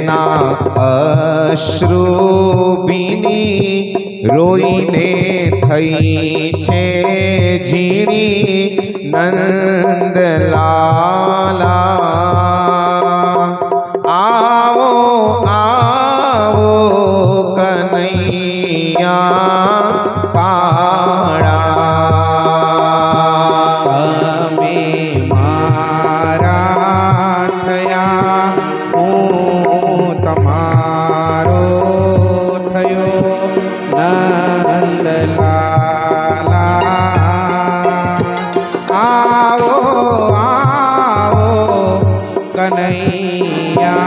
જેના અશ્રુ ભીની રોઈને થઈ છે ઝીણી નંદલાલા આવો આવો કનૈયા કાળા તમે મારા થયા હું તમારો થયો નંદલાલા આવો આવો કનૈયા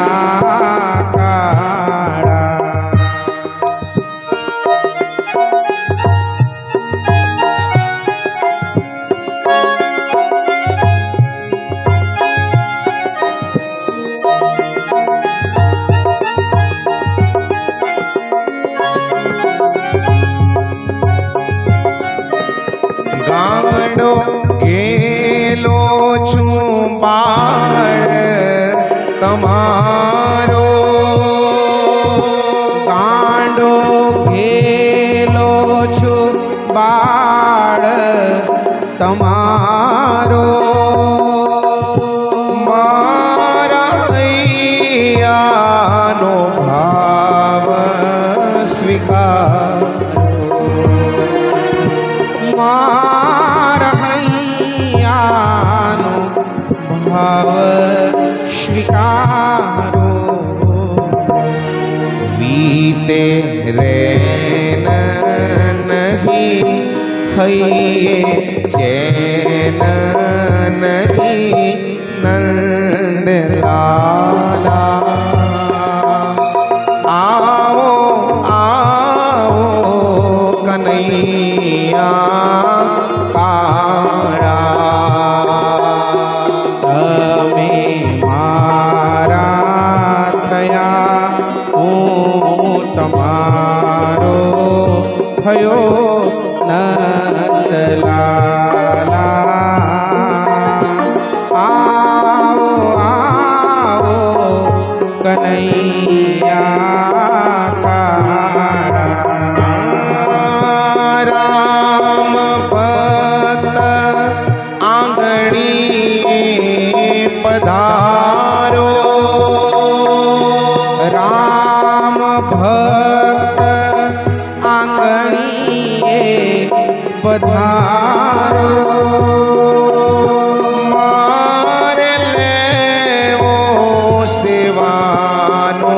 કાળા ગાંડો ગેલો છું બાળ તમારો ગાંડો ઘેલો છું બાળ તમારો મારા હૈયાનો ભાવ સ્વીકારો મારા હૈયાનો ભાવ સ્વીકારો વીતે રેન નહીં હૈયે ચેન નહીં નંદલાલા આવો આવો કનૈયા કાળા તમે મારા થયા હું તમારો થયો નંદલાલા આવો આવો કનૈયા કાળા રામ ભક્ત આંગણીએ પધારો રામ ભક્ત આંગણીએ પધારો મારે લેવો સેવાનો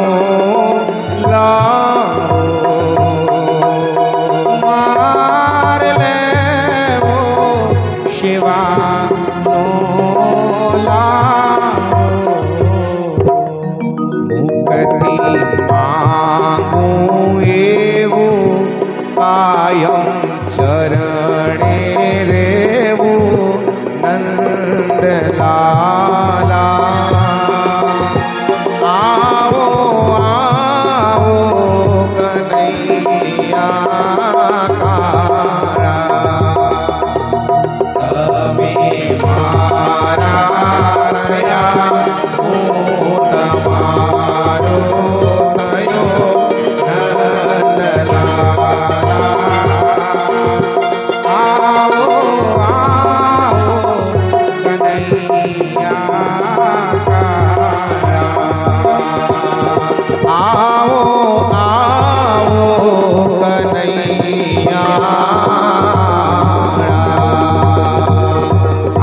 લાવો માર લેવો શિવાનો લાવો મુખથી માંગું એવું કાયમ ચરણે રેવું નંદલાલા આવો આવો કનૈયા કાળા તમે મારા થયા હું તમારો થયો નંદલાલા આવો આવો કનૈયા કાળા આવો આવો કનૈયા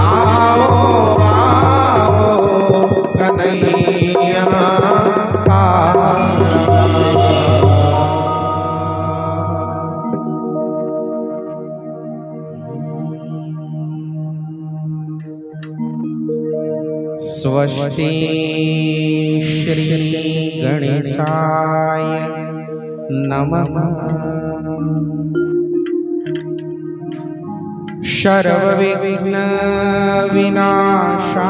આવો આવો કનૈયા સ્વસ્તિ શ્રી ગણેશાય નમઃ સર્વવિઘ્ન વિનાશાય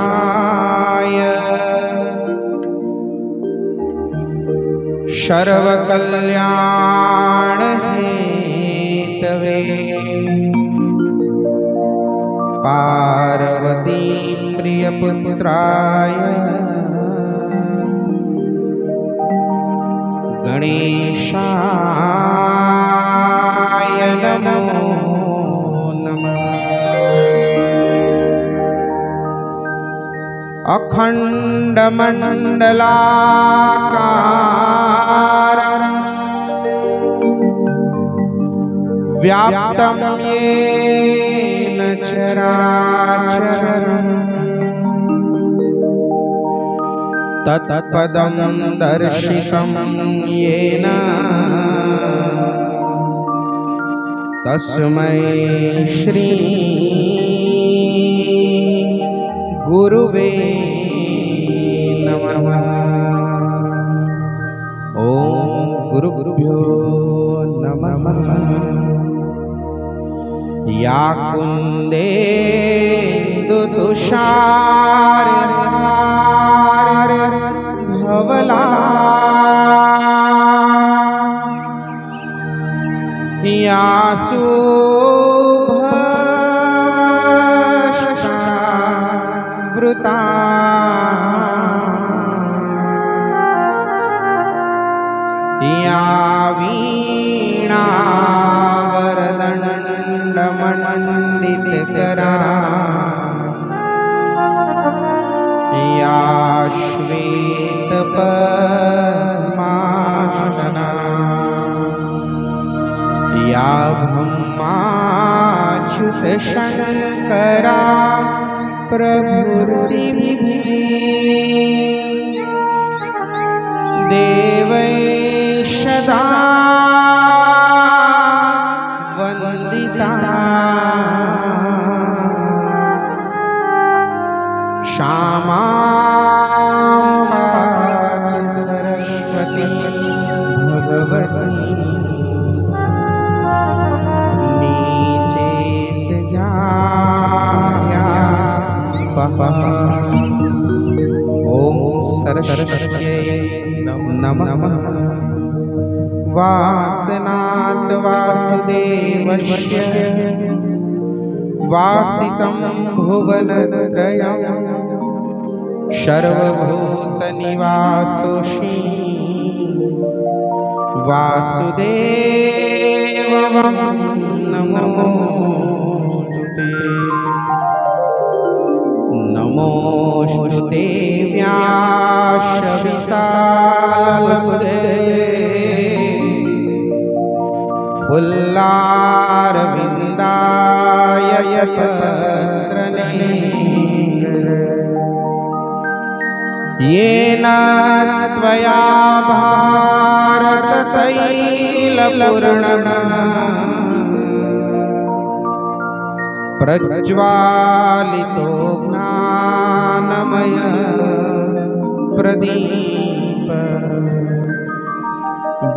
સર્વકલ્યાણ હેતવે પાર્વતી પ્રિયપુત્રાય गणेशाय नमो नमः। अखण्डमण्डलाकारं व्याप्तं येन चराचरम् तत्पदं दर्शितं येन तस्मै श्री गुरुवे नमः। ॐ गुरुभ्यो नमः। या कुन्देन्दुतुषारहार धवला या शुभवृता या वीणावरदण्डमण्डितकरा या श्वेतपद्मासना या ब्रह्माच्युतशङ्करा प्रभृतिभिः देवैः सदा वन्दिता क्षमा सरस्वती भगवती ओम सरस्वत्यै नमः। वासनात् वासुदेवस्य वासितं भुवनत्रयं सर्वभूतनिवासोऽसि वासुदेवं नमोस्तुते। नमोस्तुते व्यासविशालबुद्धे फुल्लारविन्दायतपत्रनेत्र येन त्वया भारततैलपूर्णः प्रज्वालितो ज्ञानमय प्रदीप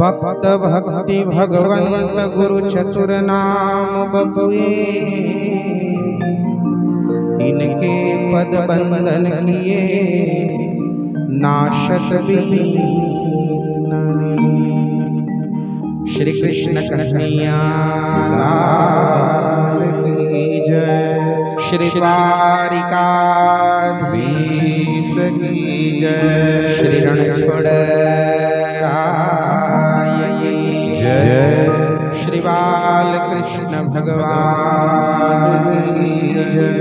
भक्त भक्ति भगवंत गुरु चतुर नाम बबुए इनके पद बंदन किए नाशत भी। श्री कृष्ण कन्हैया लाल की जय। श्री द्वारिकाधीश की जय। श्री रणछोड़राय की जय। श्री बालकृष्ण भगवान की जय।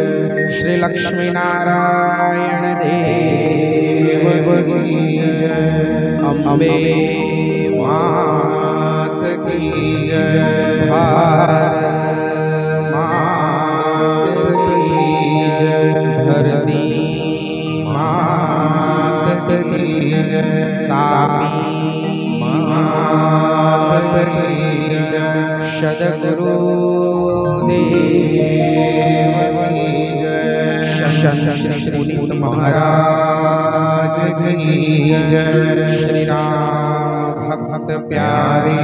श्री लक्ष्मी नारायण देव की जय। अम्बे मात की जय। भारत मात की जय। धरती मात की जय। तापी मात की जय। सद्गुरु देव की जय। श्री पुनीत महाराज की जय। श्री राम भक्त प्यारे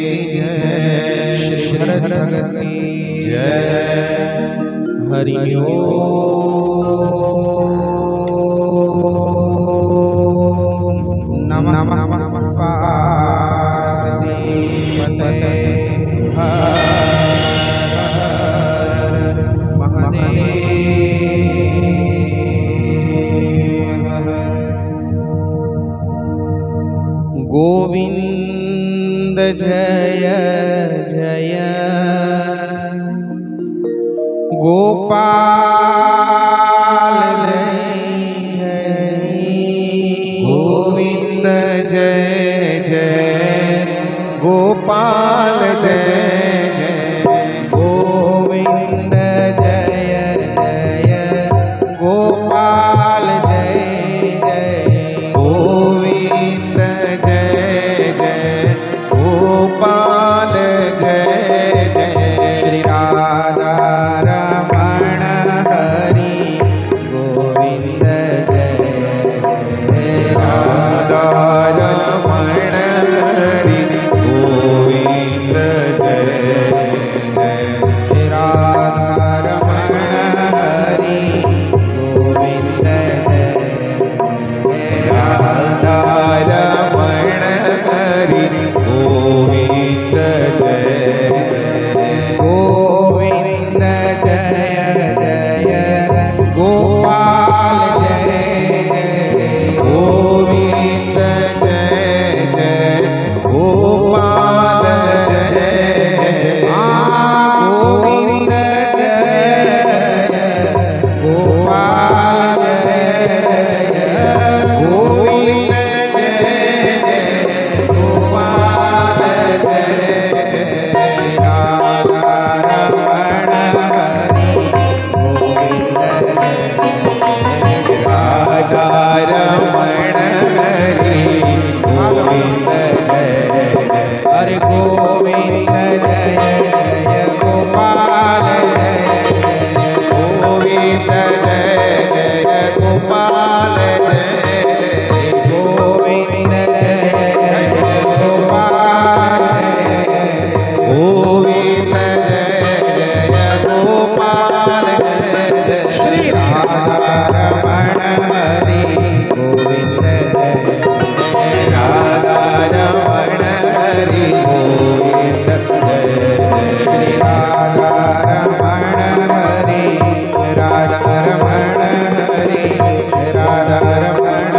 की जय। श्री भरत भगत की जय। हरि ओम नमः पार्वती पतये हर हर महादेव। गोविंद ગોપાલ જય જય ગોવિંદ જય જય ગોપાલ જય જય ગોવિંદ જય જય ગોપાલ જય જય ગોવિંદ જય જય ગોપાલ જય જય શ્રી રાધા રમણ હરી ગોવિંદ જય જય રાધા રમણ હરિ ગોવિંદ જય જય રાધા રમણ હરી ગોવિંદ જય રાધા રમણ હરિ ગોવિંદ જય ગોવિંદ જય જય ગોપાલ જય જય ગોવિંદ જય જય ગોપાલ જય જય ગોવિંદ જય ગોપાલ જય ગોવિંદ જય જય ગોપાલ જય રાધા રમણ હરી ગોવિંદ રાધા રમણ હરિ ગોવિંદ જય હરે ગોવિંદ જય જય ગોપાલ જય ગોવિંદ જય જય ગોપાલ જય ગોવિંદ જય ગોપાલ ગોવિંદ જય જય ગોપાલ જય શ્રી રાધા રમણ હરી ગોવિંદ જય રાધા રમણ હરિ ગોવિંદ જય શ્રી રાધા રમણ હરી રાધા રમણ હરી રાધા રમણ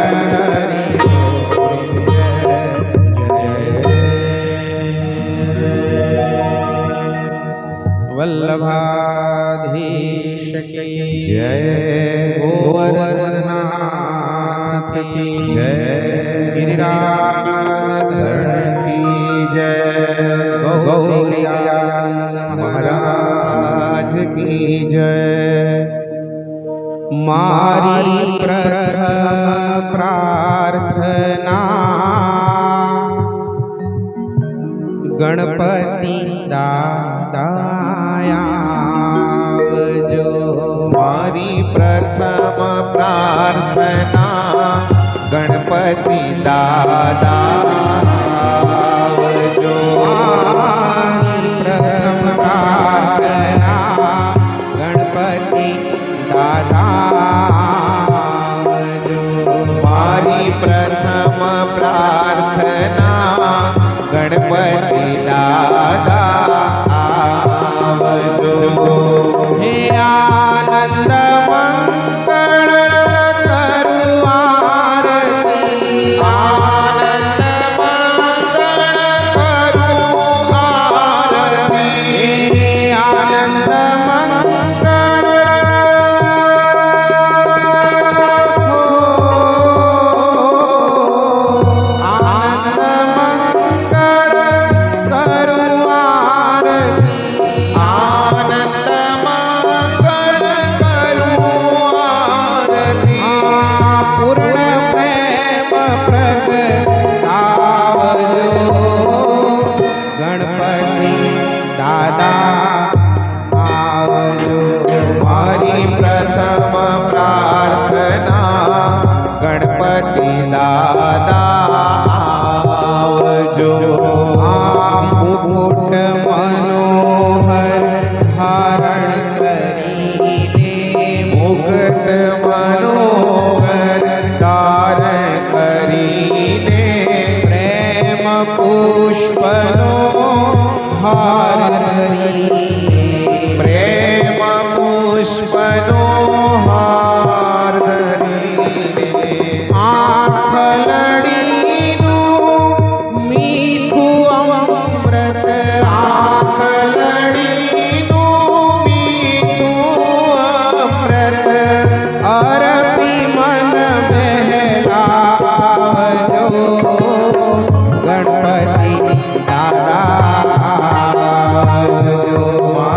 હરી વલ્લભાધીશ કી જય ગોવર્ધનાથ કી જય ગિરિરાજ કી જય ગૌરિયા મહારાજ કી જય મારી પ્રથમ પ્રાર્થના ગણપતિ દાદાયાવજો મારી પ્રથમ પ્રાર્થના ગણપતિ દાદા આવજો મારી પ્રથમ પ્રાર્થના ગણપતિ દાદાયાવજો મારી પ્રથમ પ્રાર્થના ગણપતિ દાદા આવજો હે આનંદ મંગળ કરું આરતી આનંદ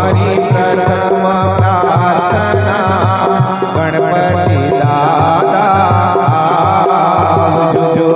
મારી પ્રથમ પ્રાર્થના ગણપતિ દાદા આવજો.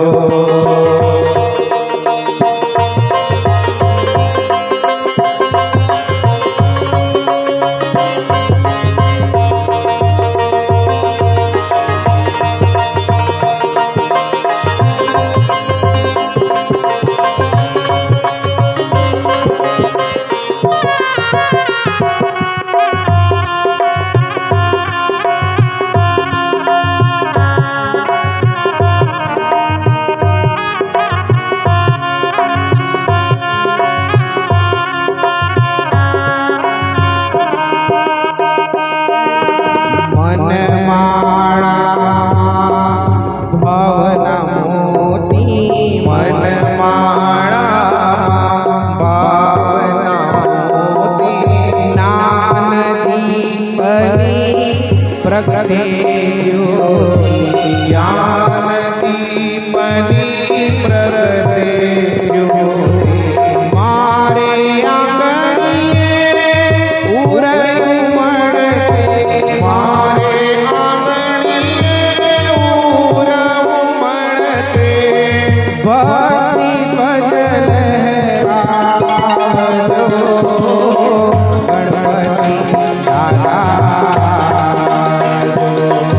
પ્રગટે જ્યોતિ જ્ઞાનદીપની પ્રગટે જ્યોતિ મારે આંગણીએ ઉરયું મળતે મારે આંગણીએ ઉરવું મળતે ભક્તિ ધ્વજ લહેરાવજો ગણપતિ દાદા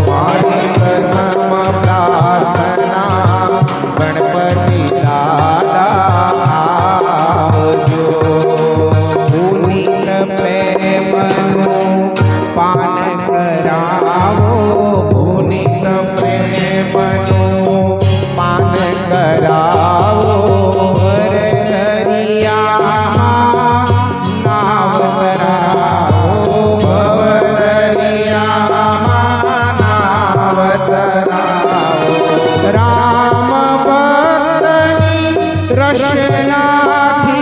મારી પ્રથમ પ્રાર્થના ગણપતિ દાદા આવજો. પુનિત પ્રેમનું પાન કરાવો પુનિત પ્રેમનું પાન કરાવો ભરદરિયા નાવ કરાવો ભવદરિયામાં નાવ તરાવો. રામ ભક્તની રસનાથી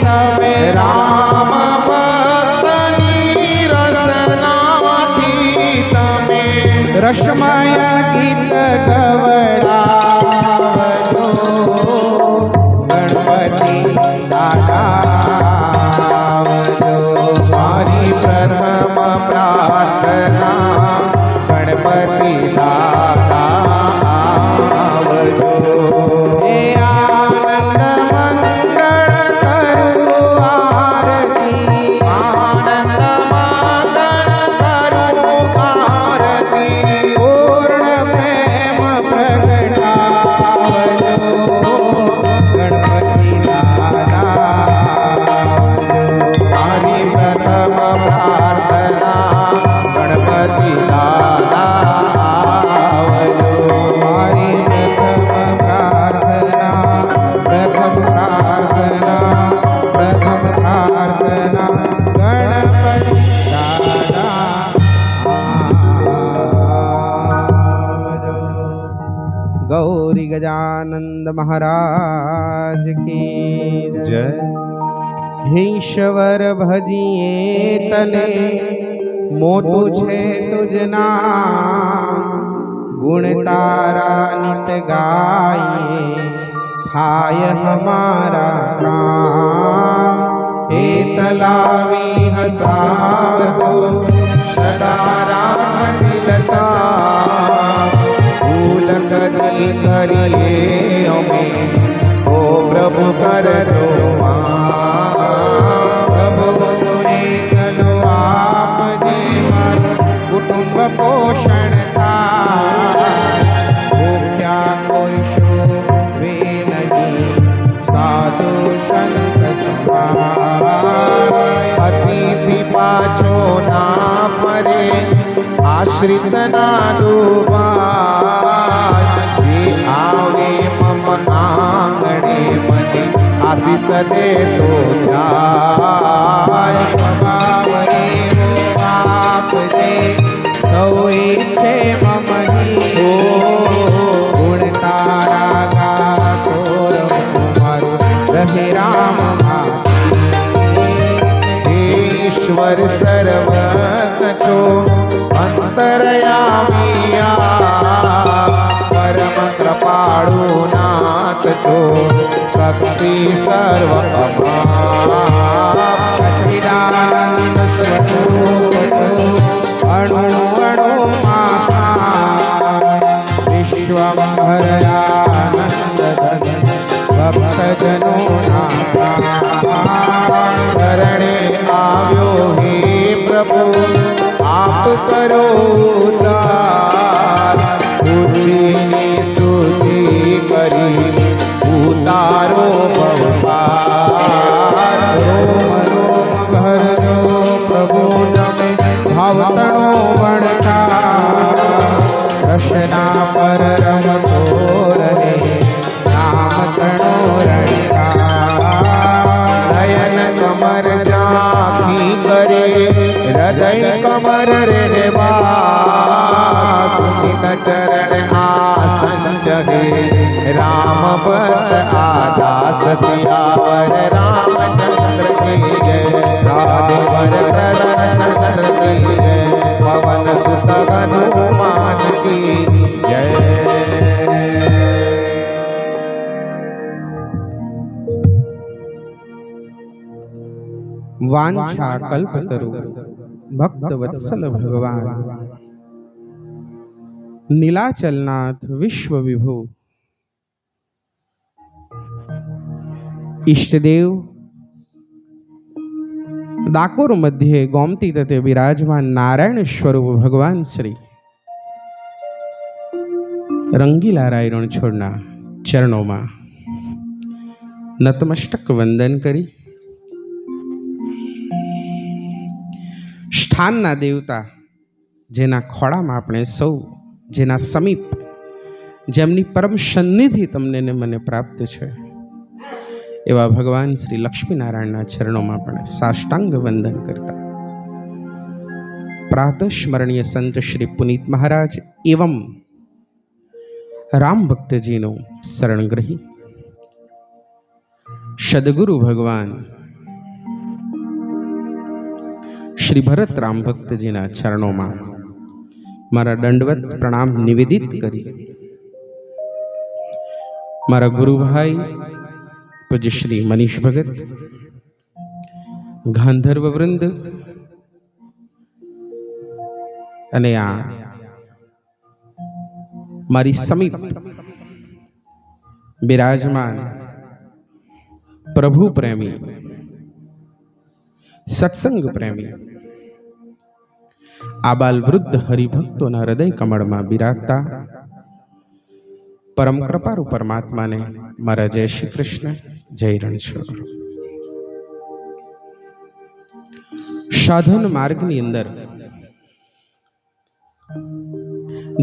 તમે રામ ભક્તની રસનાથી તમે રસમય ગીત ગવડાવજો ગણપતિ દાદા આવજો મારી પ્રથમ પ્રાર્થના ગણપતિ દાદા આવજો. હે આનંદ મંગળ કરું આરતી આનંદ મંગળ કરું આરતી પૂર્ણ પ્રેમ પ્રગટાવજો ગણપતિ દાદા મારી પ્રથમ પ્રાર્થના ગણપતિ દાદા આવજો. મારી પ્રથમ પ્રાર્થના ગણપતિ દાદા આવજો. ગૌરી ગજાનંદ મહારાજ કી જય. ઈશ્વર ભજીએ તને મોટું છે તુજના ગુણ તારા નિત ગાઈએ થાય હમારા કામ હે તલાવી હસાવતો સદા રામ દિલસા ભૂલ કદી કરીએ અમે ઓ પ્રભુ કરજો પ્રભુ એકલો આપજે મારું કુટુંબ પોષણ થાય ભૂખ્યા કોઈ શોભે નહીં સાધુ સંત સુખાય અતિથિ પાછો ના ફરે આશ્રિત ના ડૂબાય જે આવે મમ આંગણે મને આશીષ દે તો જાય સ્વભાવ એવો આપજે સૌ ઈચ્છે મમની ગુણ તારા ગાતો રહું મારું રહે રામ ઈશ્વર સર્વત છો અંતરયામિયા પરમ કૃપાળુ નાથ છો શક્તિ સર્વ અમાપ સચિદાનંદ प्रभु आप करो उद्धार बुद्धि सुधि करी उतारो भवपार रोम रोम भरजो प्रभु તમે ભાવતણો વણતા રસના પર રમતો રહે નામ તણો રણતા नयन कमर झांकी करे हृदय कमर रे बात चरण आसन चढ़े राम भक्त आदास सियावर रामचंद्र की जय राधे वर कृष्ण की जय पवन सुत हनुमान की जय। વાંછા કલ્પતરુ ભક્ત વત્સલ ભગવાન નીલાચલનાથ વિશ્વ વિભુ ઈષ્ટદેવ ડાકોર મધ્યે ગોમતી તટે બિરાજમાન નારાયણ સ્વરૂપ ભગવાન શ્રી રંગીલા રાય રણછોડના ચરણોમાં નતમસ્તક વંદન કરી સ્થાનના દેવતા જેના ખોળામાં આપણે સૌ જેના સમીપ જેમની પરમ સન્નિધિ તમને ને મને પ્રાપ્ત છે એવા ભગવાન શ્રી લક્ષ્મીનારાયણના ચરણોમાં પણ સાષ્ટાંગ વંદન કરતા પ્રાતઃ સ્મરણીય સંત શ્રી પુનિત મહારાજ એવં રામ ભક્તજીનો શરણ ગ્રહી સદગુરુ ભગવાન શ્રી ભરત રામ ભક્તજીના ચરણોમાં મારા દંડવત પ્રણામ નિવેદિત કરી મારા ગુરુભાઈ પૂજ્ય શ્રી મનીષ ભગત ગાંધર્વ વૃંદ અને આ મારી સમીપ બિરાજમાન પ્રભુ પ્રેમી સત્સંગ પ્રેમી આબાલ વૃદ્ધ હરિભક્તોના હૃદય કમળમાં બિરાજતા પરમ કૃપાળુ પરમાત્માને મારા જય શ્રી કૃષ્ણ, જય રણછોડ. સાધન માર્ગની અંદર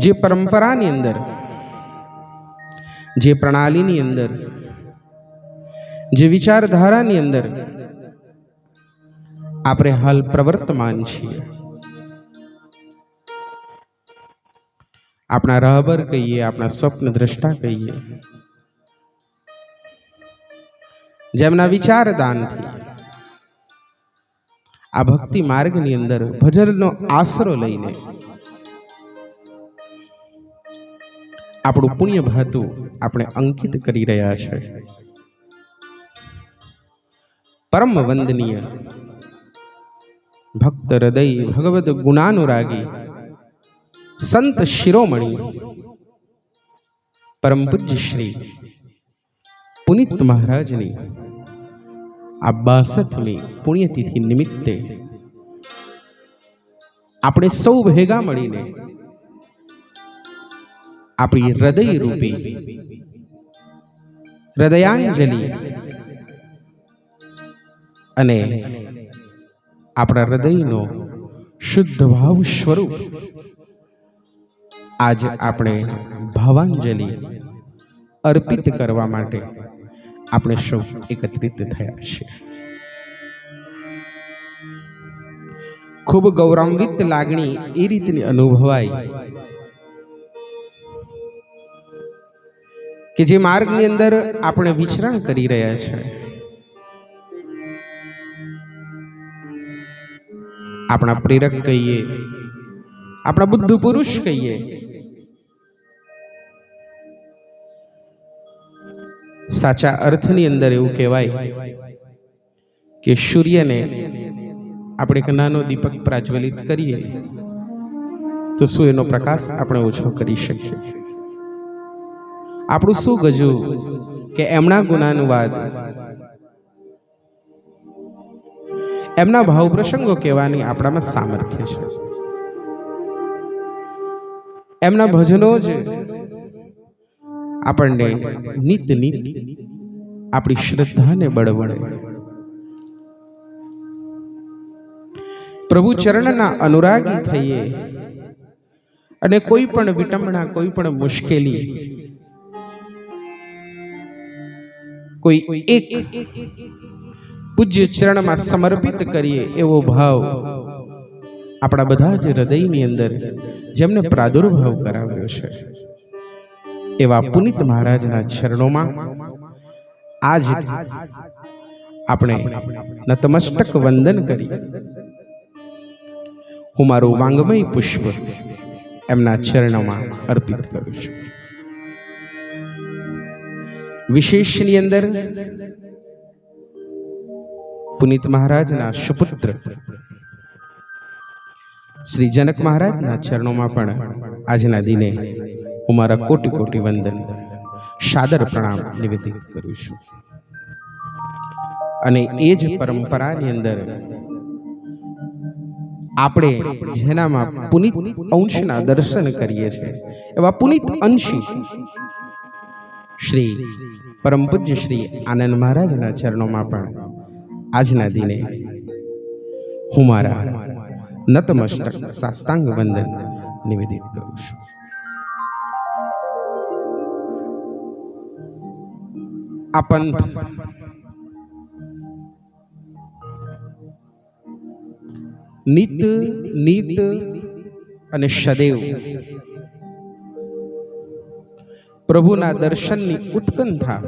જે પરંપરાની અંદર જે પ્રણાલીની અંદર જે વિચારધારાની અંદર આપણે હાલ પ્રવર્તમાન છીએ, આપણા રહબર કહીએ, આપણા સ્વપ્ન દ્રષ્ટા કહીએ, જેમના વિચારદાનથી આ ભક્તિ માર્ગની અંદર ભજનનો આશરો લઈને આપણું પુણ્ય ભાતું આપણે અંકિત કરી રહ્યા છે. પરમ વંદનીય ભક્ત હૃદય ભગવદ ગુણાનુરાગી સંત શિરોમણી પરમ પૂજ્ય શ્રી પુનિત મહારાજની આ 62મી પુણ્યતિથિ નિમિત્તે આપણે સૌ ભેગા મળીને આપણી હૃદય રૂપી હૃદયાંજલિ અને આપણા હૃદયનો શુદ્ધ ભાવ સ્વરૂપ આજે આપણે ભાવાંજલિ અર્પિત કરવા માટે આપણે સૌ એકત્રિત થયા છીએ. ખૂબ ગૌરવાન્વિત લાગણી એ રીતની અનુભવાય કે જે માર્ગની અંદર આપણે વિચરણ કરી રહ્યા છે, આપણા પ્રેરક કહીએ, આપણા બુદ્ધ પુરુષ કહીએ, સાચા અર્થની અંદર એવું કહેવાય કે સૂર્યને આપણે એક નાનો દીપક પ્રજ્વલિત કરીએ તો શું એનો પ્રકાશ આપણે ઓછો કરી શકીએ? આપણું શું ગજુ કે એમના ગુણાનુવાદ એમના ભાવ પ્રસંગો કહેવાની આપણામાં સામર્થ્ય છે. એમના ભજનો જ આપણને નિત આપણી શ્રદ્ધાને બળવડે. પ્રભુ ચરણના અનુરાગી થઈએ અને કોઈ પણ વિટંબણા, કોઈ પણ મુશ્કેલી, કોઈ એક પૂજ્ય ચરણમાં સમર્પિત કરીએ એવો ભાવ આપણા બધા જ હૃદયની અંદર જેમને પ્રાદુર્ભાવ કરાવ્યો છે એવા પુનિત મહારાજના ચરણોમાં આજ આપણે નતમસ્તક વંદન કરી હું મારું વાંગમય પુષ્પ એમના ચરણોમાં અર્પિત કરું છું. વિશેષની અંદર પુનિત મહારાજના સુપુત્ર શ્રી જનક મહારાજના ચરણોમાં પણ આજના દિને હું મારા કોટી કોટી વંદન, સાદર પ્રણામ નિવેદિત કરું છું. અને એ જ પરંપરાની અંદર આપણે જેનામાં પુનિત અંશના દર્શન કરીએ છીએ એવા પુનિત અંશી શ્રી પરમ પૂજ્ય શ્રી આનંદ મહારાજના ચરણોમાં પણ આજના દિને હું મારા નતમસ્તક સાષ્ટાંગ વંદન નિવેદિત કરું છું. આ પંથ નિત અને સદૈવ પ્રભુના દર્શનની ઉત્કંઠા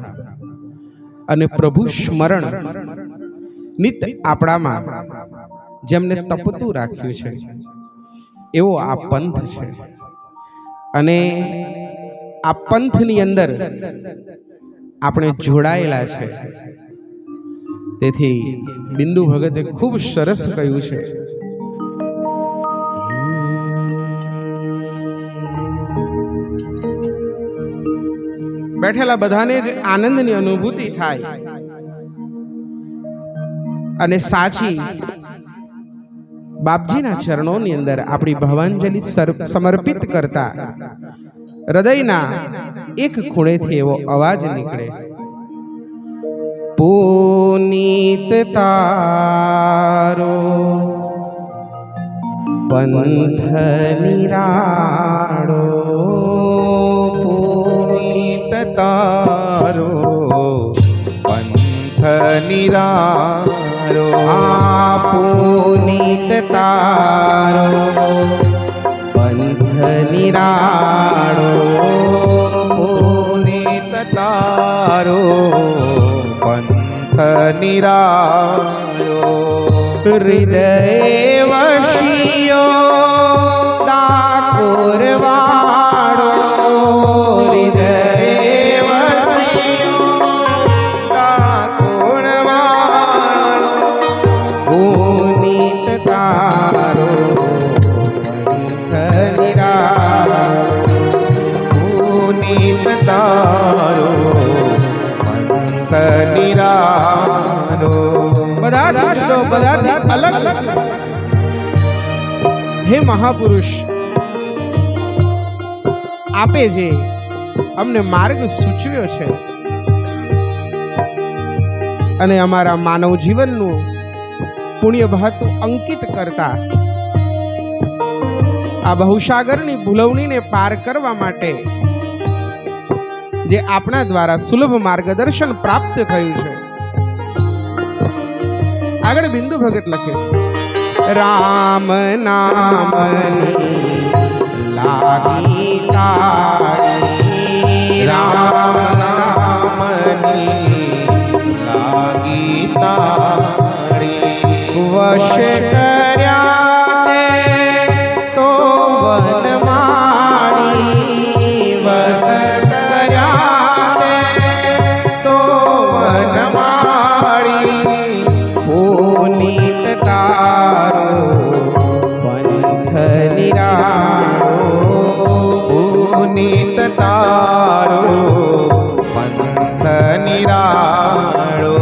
અને પ્રભુ સ્મરણ નિત આપણામાં જેમને તપતું રાખ્યું છે એવો આ પંથ છે. અને આ પંથની અંદર આપણે જોડાયેલા છે. તેથી બિંદુ ભગતે ખૂબ સરસ કહ્યું છે, બેઠેલા બધાને જ આનંદની અનુભૂતિ થાય અને સાચી બાપજીના ચરણોની અંદર આપણી ભાવાંજલિ સમર્પિત કરતા હૃદયના એક ખૂણેથી એવો અવાજ નીકળે, પુનીત તારો પંથ નિરાળો, પુનીત તારો પંથ નિરાળો, પુનીત તારો પંથ નિરાળો, પુનીત તારો પંથ નિરાળો, હૃદય વશિયો ડાકોર વાળો, હૃદય વશિયો ડાકોર વાળો, પુનીત તારો પંથ નિરાળો, પુનીત તારો પંથ નિરાળો. બધાથી અલગ હે મહાપુરુષ, આપે જે અમને માર્ગ સૂચવ્યો છે અને અમારા માનવ જીવનનું પુણ્ય ભાતું અંકિત કરતા આ બહુસાગરની ભૂલવણીને પાર કરવા માટે જે આપણા દ્વારા સુલભ માર્ગદર્શન પ્રાપ્ત થયું છે. આગળ બિંદુ ભગત લખે છે, રામ નામની લાગી તાળી, રામ નામની લાગી તાળી, વશ કર્યા તે તો વનમાળી, વશ કર્યા તે તો વનમાળી, પુનીત તારો પંથ નિરાળો, પુનીત તારો પંથ નિરાળો.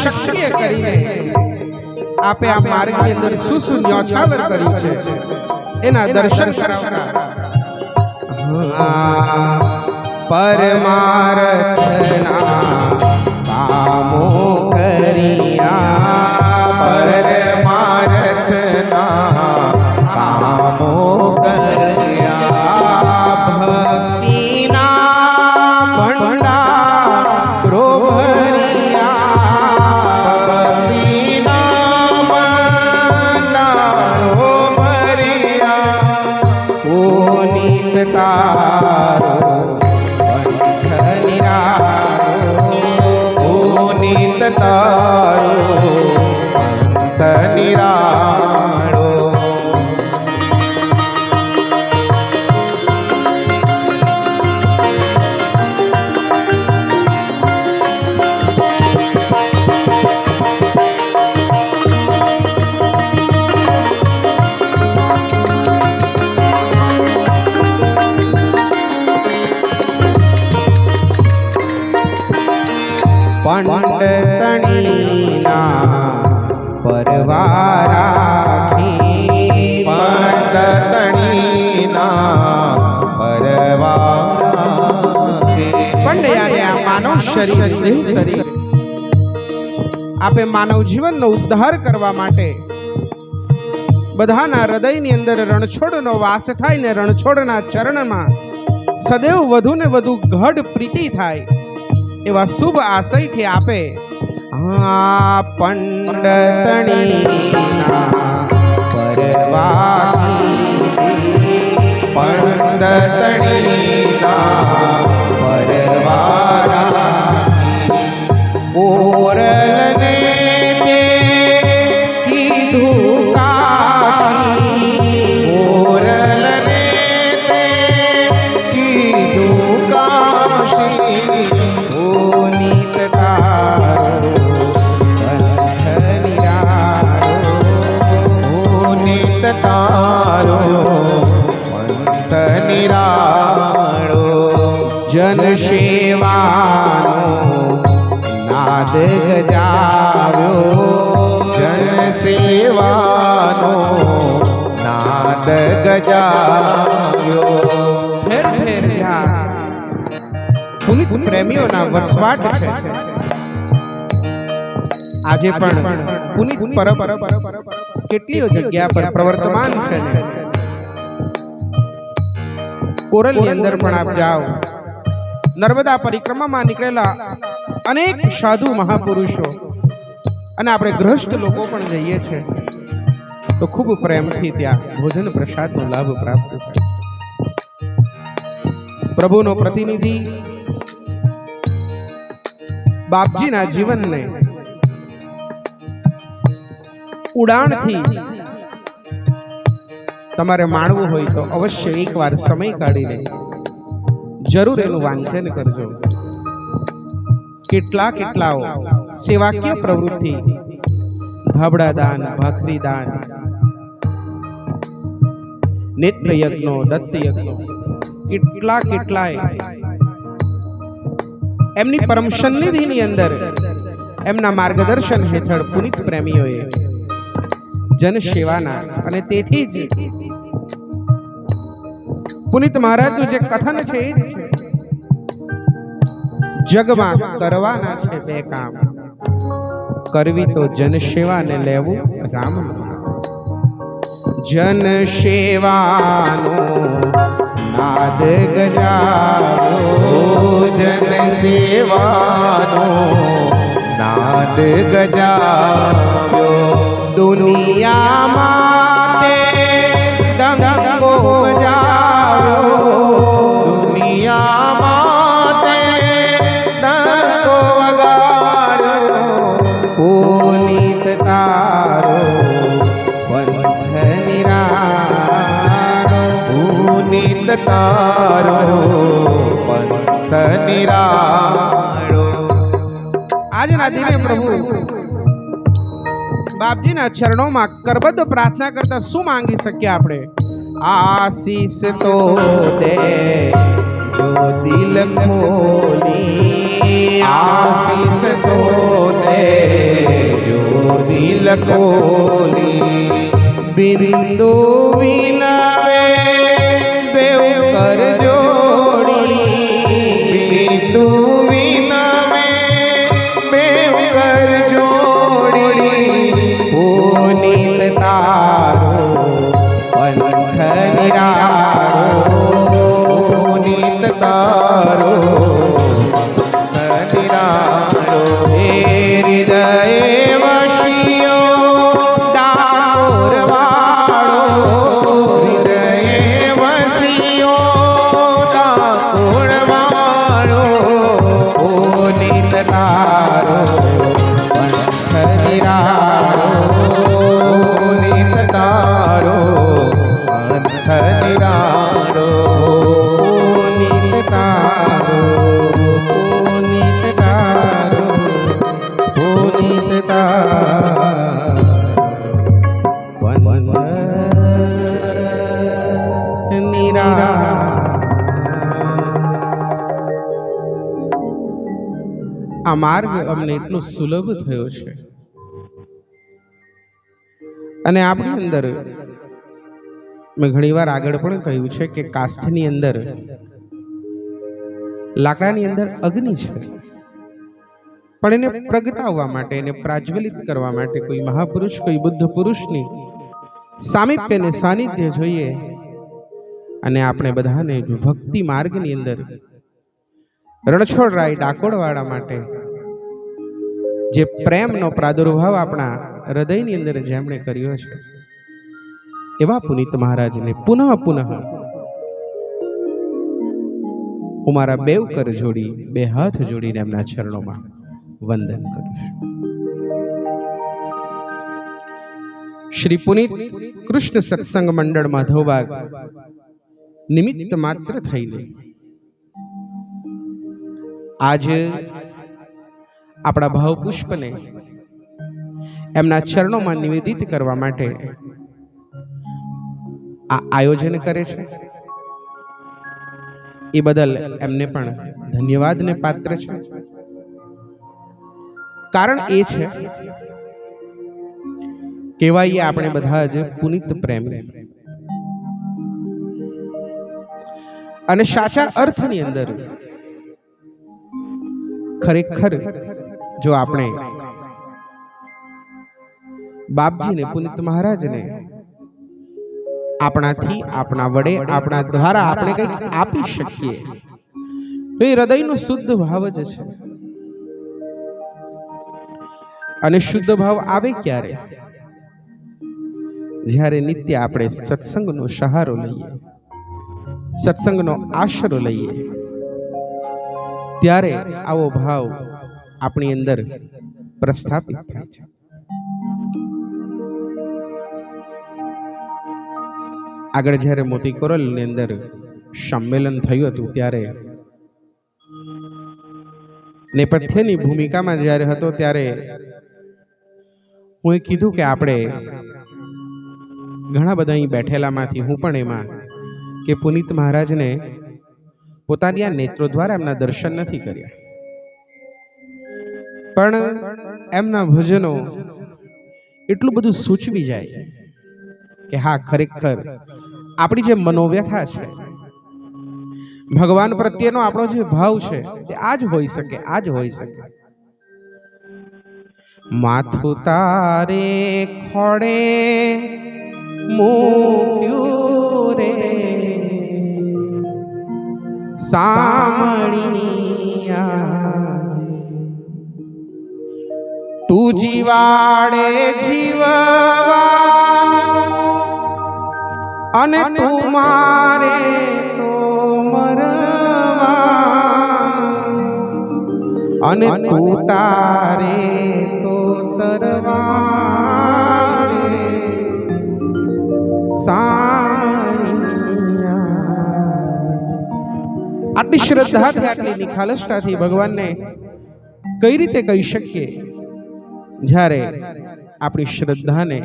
શક્ય કરીને આપે આ માર્ગની અંદર શું શું ન્યોછાવર કર્યું છે એના દર્શન કરાવતા પરમાર્થના કામો કર્યા પરમાર્થના કામો કર્યા ભક્તિના ભંડારો ભર્યા ભક્તિના ભંડારો ભર્યા પુનિત તારો પંથ નિરારો પુનિત તારો પંથ નિરાળો પંડતણીના પરવા રાખી પંડતણીના પરવા પંડયાને આ માનવ શરીર દેહ શરીર આપે માનવ જીવનનો ઉદ્ધાર કરવા માટે બધાના હૃદયની અંદર રણછોડનો વાસ થાય ને રણછોડના ચરણમાં સદૈવ વધુ ને વધુ ગઢ પ્રીતિ થાય એવા શુભ આશયથી આપે આ પંડતણીના પરવાહી પંડતણીના પરવાહી ઓરલને તે કીધું કાશી ઓરલને તે કીધું કાશી પુનિત તારો પંથ નિરાળો પુનિત તારો પંથ નિરાળો જન સેવાનો નાદ ગજાવ્યો જન સેવાનો નાદ ગજાવ્યો ફેર ફેર જ્યાં પુનિત પ્રેમીઓના વસવાટ છે આજે પણ પુનિત પરબ કેટલીઓ જગ્યા પર પ્રવર્તમાન છે કોરલની અંદર પણ આપ જાઓ નર્મદા પરિક્રમામાં નીકળેલા અનેક સાધુ મહાપુરુષો અને આપણે ગ્રસ્ત લોકો પણ જઈએ છીએ તો ખૂબ પ્રેમથી ત્યાં ભોજન પ્રસાદનો લાભ પ્રાપ્ત થાય પ્રભુનો પ્રતિનિધિ બાપજીના જીવનને ઉડાણથી તમારે માણવું હોય તો અવશ્ય એકવાર સમય કાઢીને જરૂર એનું વાંચન કરજો કેટલાઓ સેવાકીય પ્રવૃત્તિ ધાબળા દાન ભાખરી દાન નેત્ર યજ્ઞો દત્ત યજ્ઞો કેટલાય એમની પરમ સન્નિધિની અંદર એમના માર્ગદર્શન હેઠળ પુનિત પ્રેમીઓએ જન સેવાના અને તેથી જ પુનિત મહારાજનું જે કથન છે એ જ છે જગમાં કરવાના છે બે કામ કરવી તો જન સેવા ને લેવું રામ જન સેવાનો નાદ ગજાવ્યો જન સેવાનો નાદ ગજાવ્યો દુનિયામાં તે ડંકો બજાવ્યો દુનિયામાં તે ડંકો વગાડ્યો પુનિત તારો પંથ નિરાળો પુનિત તારો પંથ નિરાળો આજના દિને પ્રભુ બાપજીના ચરણોમાં કરબદ્ધ પ્રાર્થના કરતા શું માંગી શકીએ આપણે આશીષ તો દે જો દિલ ખોલી આશીષ તો દે ખોલી બિંદુ વિનવે બેઉ કર જોડી બિંદુ વિનવે બેઉ કર જોડી પુનિત તારો પંથ નિરારો પુનિત તારો નિરારો હે હૃદય વશિયો ડાકોર વાળો હૃદયે વસ્યો ડાકોર વાળો પુનિત તારો પંથ નિરારો પુનિત તારો પંથ નિરાળો પુનિત તારો પુનિત તારો પુનિત તારો પંથ નિરારો. આ માર્ગ અમને એટલો સુલભ થયો છે અને આપણી અંદર મેં ઘણીવાર આગળ પણ કહ્યું છે કે કાષ્ઠની અંદર લાકડાની અંદર અગ્નિ છે, પણ એને પ્રગટાવવા માટે, એને પ્રાજ્વલિત કરવા માટે કોઈ મહાપુરુષ, કોઈ બુદ્ધ પુરુષની સામીપ્ય ને સાનિધ્ય જોઈએ. અને આપણે બધાને ભક્તિ માર્ગની અંદર રણછોડરાય ડાકોરવાળા માટે જે પ્રેમનો પ્રાદુર્ભાવ આપણા હૃદયની અંદર જેમણે કર્યો છે એવા પુનિત મહારાજને પુનઃ પુનઃ હું મારા બેવ કર જોડી, બે હાથ જોડીને એમના ચરણોમાં વંદન કરું છું. શ્રી પુનિત કૃષ્ણ સત્સંગ મંડળ માધવબાગ નિમિત્ત માત્ર થઈને આજે આપણા ભાવપુષ્પને એમના ચરણોમાં નિવેદિત કરવા માટે આ આયોજન કરે છે. એ બદલ એમને પણ ધન્યવાદને પાત્ર છે. કારણ એ છે કહેવાય આપણે બધા જ પુનિત પ્રેમ અને સાચા અર્થની અંદર ખરેખર જો આપણે બાપજીને, પુનિત મહારાજને આપણાથી, આપણા વડે, આપણા દ્વારા આપણે કંઈક આપી શકીએ તો એ હૃદયનો શુદ્ધ ભાવ જ છે. અને શુદ્ધ ભાવ આવે ક્યારે? જ્યારે નિત્ય આપણે સત્સંગનો સહારો લઈએ, સત્સંગનો આશરો લઈએ, ત્યારે આવો ભાવ આપણી અંદર પ્રસ્થાપિત થાય છે. આગળ જ્યારે મોતી કોરલની અંદર સંમેલન થયું હતું ત્યારે નેપથ્યની ભૂમિકામાં જ્યારે હતો ત્યારે હું કીધું કે આપણે ઘણા બધા અહીં બેઠેલામાંથી હું પણ એમાં કે પુનિત મહારાજને પોતાની આ નેત્રો દ્વારા એમના દર્શન નથી કર્યા, પણ એમના ભજનો એટલું બધું સૂચવી જાય કે હા, ખરેખર આપણી જે મનોવ્યથા છે, ભગવાન પ્રત્યેનો આપણો જે ભાવ છે તે આ જ હોઈ શકે, આ જ હોઈ શકે. માથું તારે ખોડે મૂક્યું રે સામળિયા, તું જીવાડે જીવવાનું અને તું મારે તો મરવાનું, અને તું તારે તો તરવાને સામળિયા. આટલી શ્રદ્ધાથી, આટલી નિખાલસતાથી ભગવાનને કઈ રીતે કહી શકીએ જ્યારે આપણી શ્રદ્ધાને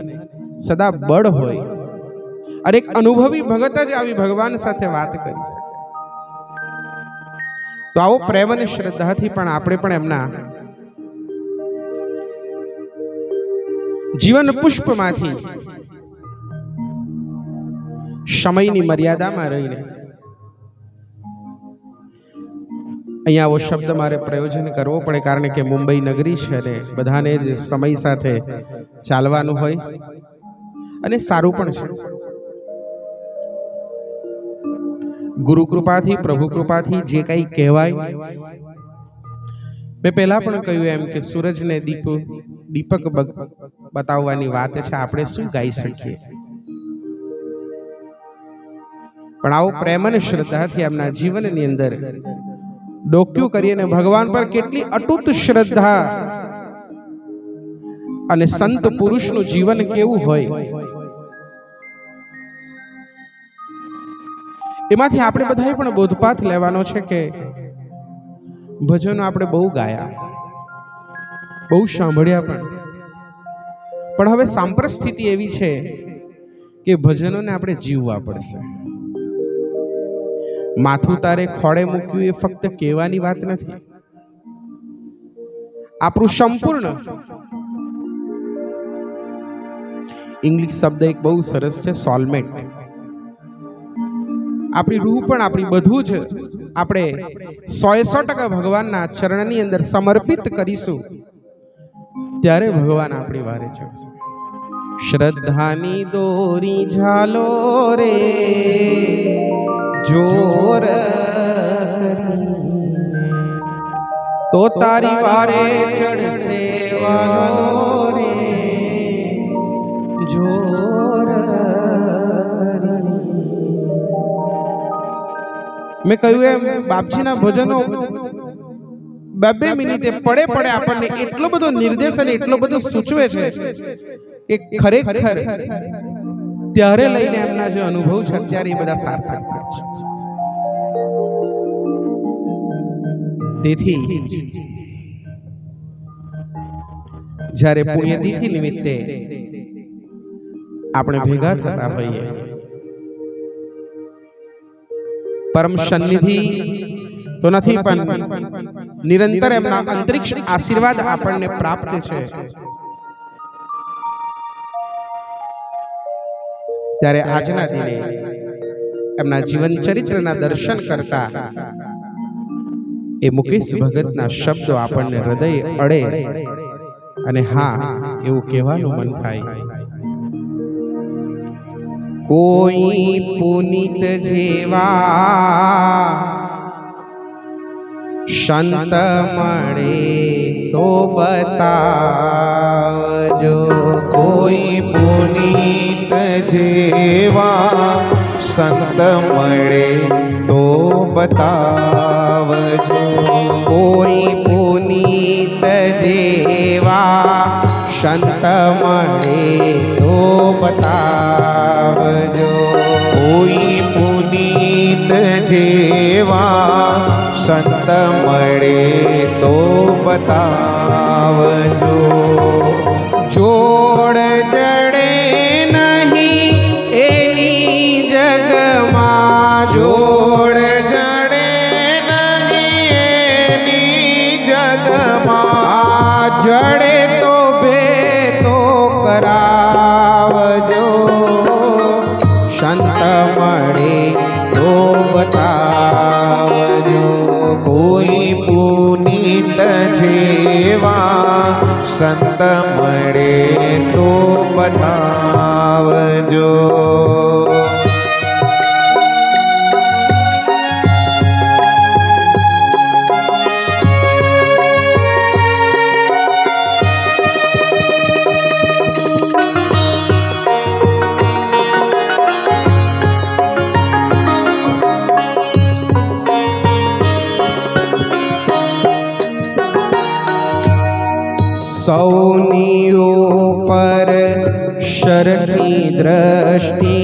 સદા બળ હોય અને એક અનુભવી ભગત જ આવી ભગવાન સાથે વાત કરી શકે. તો આવો પ્રેમ અને શ્રદ્ધાથી પણ આપણે પણ એમના જીવન પુષ્પમાંથી સમયની મર્યાદામાં રહીને અહીંયા આવો શબ્દ મારે પ્રયોજન કરવો પડે, કારણ કે મુંબઈ નગરી છે અને બધાને જ સમય સાથે ચાલવાનું હોય અને સારું પણ છે. ગુરુ કૃપાથી, પ્રભુ કૃપાથી જે કંઈ કહેવાય, મેં પહેલા પણ કહ્યું એમ કે સૂરજને દીપક બતાવવાની વાત છે, આપણે શું ગાઈ શકીએ? પણ આવો પ્રેમ અને શ્રદ્ધાથી એમના જીવનની અંદર ડોક્યું કરીને ભગવાન પર કેટલી અતૂટ શ્રદ્ધા અને સંત પુરુષનું જીવન કેવું હોય એમાંથી આપણે બધાએ પણ બોધપાઠ લેવાનો છે કે ભજનો આપણે બહુ ગાયા, બહુ સાંભળ્યા, પણ હવે સાંપ્રત સ્થિતિ એવી છે કે ભજનોને આપણે જીવવા પડશે. માથું તારે ખોળે મૂક્યું એ ફક્ત કહેવાની વાત નથી. આપણું સંપૂર્ણ, ઇંગ્લિશ શબ્દ એક બહુ સરસ છે, સોલમેટ. આપણી રૂહ પણ, આપણી બધું જ આપણે 100% ભગવાનના ચરણની અંદર સમર્પિત કરીશું, ત્યારે ભગવાન આપણી વારે ચડશે. શ્રદ્ધાની દોરી ઝાલો રે જોર તો તારી વારે ચડશે વાલો રે જોર. મેં કહ્યું એમ બાપજીના ભજનો 2 મિનિટે પડે આપણને એટલો બધો નિર્દેશ અને એટલો બધો સૂચવે છે કે ખરેખર ત્યારે લઈને એમના જે અનુભવ છે અત્યારે એ બધા સાર્થક થાય છે. તેથી જ્યારે પુણ્યતિથિ નિમિત્તે આપણે ભેગા થતા હોઈએ, પરમ સન્નિધિ તો નથી પણ નિરંતર એમના અંતરિક્ષ આશીર્વાદ આપણને પ્રાપ્ત છે, ત્યારે આજના દિને એમના જીવન ચરિત્રના દર્શન કરતા એ મુકેશ ભગતના શબ્દો આપણને હૃદય અડે અને હા એવું કહેવાનું મન થાય, કોઈ પુનિત જેવા સંત મળે તો બતાવજો. કોઈ પુનિત જેવા સંત મળે તો બતાવજો. કોઈ પુનિત જેવા સંત મળે તો બતાવજો. કોઈ પુનિત જેવા સંત મળે તો બતાવજો. જોડ જડે નહીં એની જગમાં, જોડ જડે નહીં એની જગમાં, જડે તો ભેટો કરાવજો. સંત મળે તો બતાવજો. કોઈ પુનિત જેવા સંત મળે તો બતાવજો. સૌની ઉપર શરતી દ્રષ્ટિ,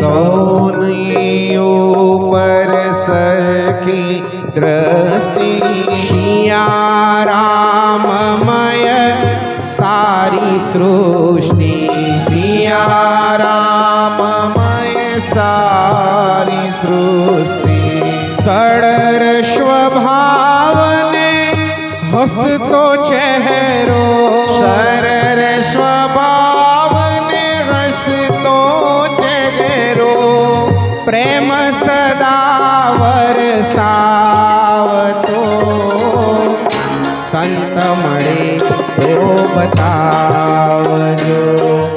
સૌની ઉપર સરખી દ્રષ્ટિ, સિયારામમય સારી સૃષ્ટિ. સિયારામમય સારી સૃષ્ટિ. સડર સ્વભાવને હસતો ચહેરો, સરર સ્વભાવ સંત મળે તો બતાવજો.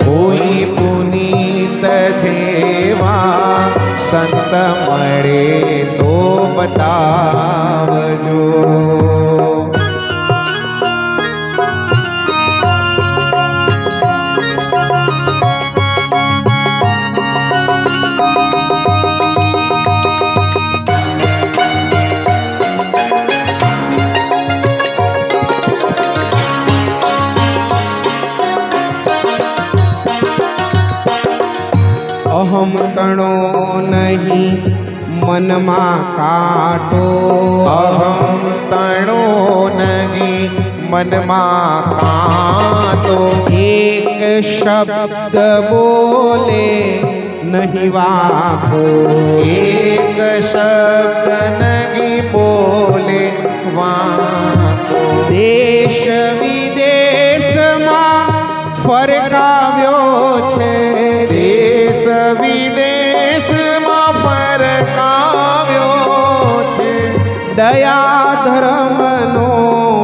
કોઈ પુનીત જેવા સંત મળે તો બતાવજો. અહમ તણો નહીં મનમાં કાટો. અહમ તણો નહીં મનમાં કાંતો. એક શબ્દ બોલે નહીં વાકો. એક શબ્દ નહીં બોલે વાકો. દેશ વિદેશમાં ફરકાવ્યો છે. દેશ વિદેશમાં ફરકાવ્યો છે. દયા ધર્મનો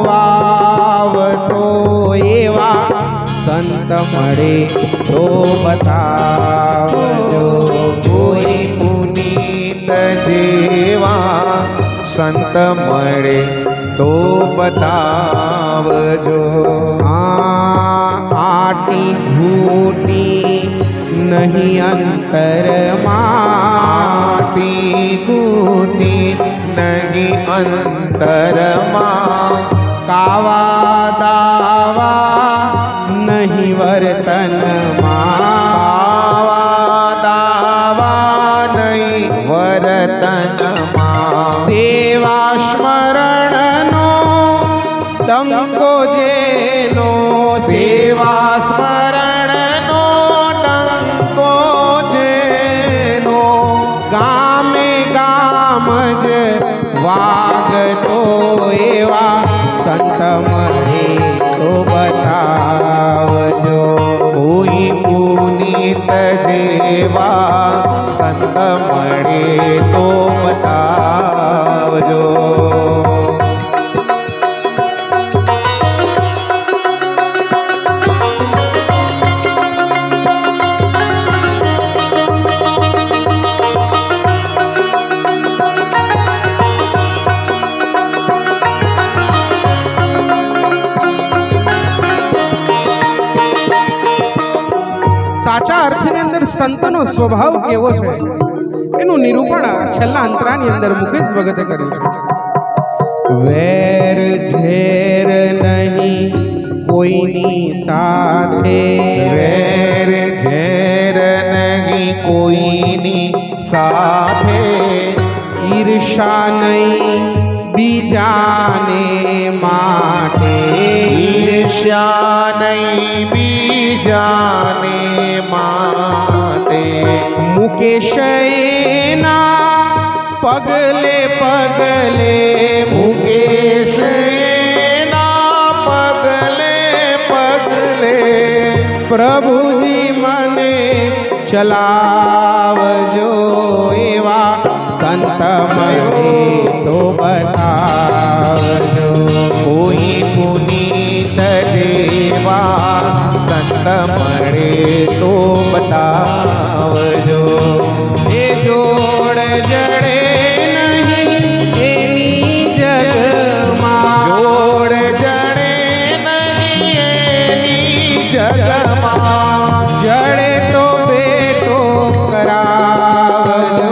વાવતો એવા સંત મળે તો બતાવજો. કોઈ પુનીત જેવા સંત મળે તો બતાવજો. આટી ઘૂટી નહીં અંતરમાં. આતી ગૂતી નહીં અંતરમાં. કાવા દાવા નહીં વર્તનમાં. આવા દાવા નહીં વર્તનમાં. સેવા સ્મરણનો ડંકો જેનો. સેવા સ્મરણનો ડંકો જેનો. ગામે ગામ જ વાગતો એવા સંત મળે તો બતાવજો. કોઈ પુનીત જેવા સંત મળે તો બતાવજો. સાચા અર્થની અંદર સંતનો સ્વભાવ કેવો છે એનું નિરૂપણ આ છેલ્લા અંતરાની અંદર મુકેશ ભગતે કર્યું છે. વેર ઝેર નહીં કોઈની સાથે. વેર ઝેર નહીં કોઈની સાથે. ઈર્ષા નહીં બીજાને માટે. ઈર્ષ્યા નહીં બીજાને માટે. મુકેશ એના પગલે પગલે. મુકેશ એના પગલે પગલે. પ્રભુજી મને ચલાવજો એવા સંત મળે તો બતાવજો. કોઈ પુનીત જેવા સંત મળે તો બતાવજો. એ જોડ જડે નહીં એની જગમાં. જોડ જડે નહીં એની જગમાં. જડે તો બેટો કરાવજો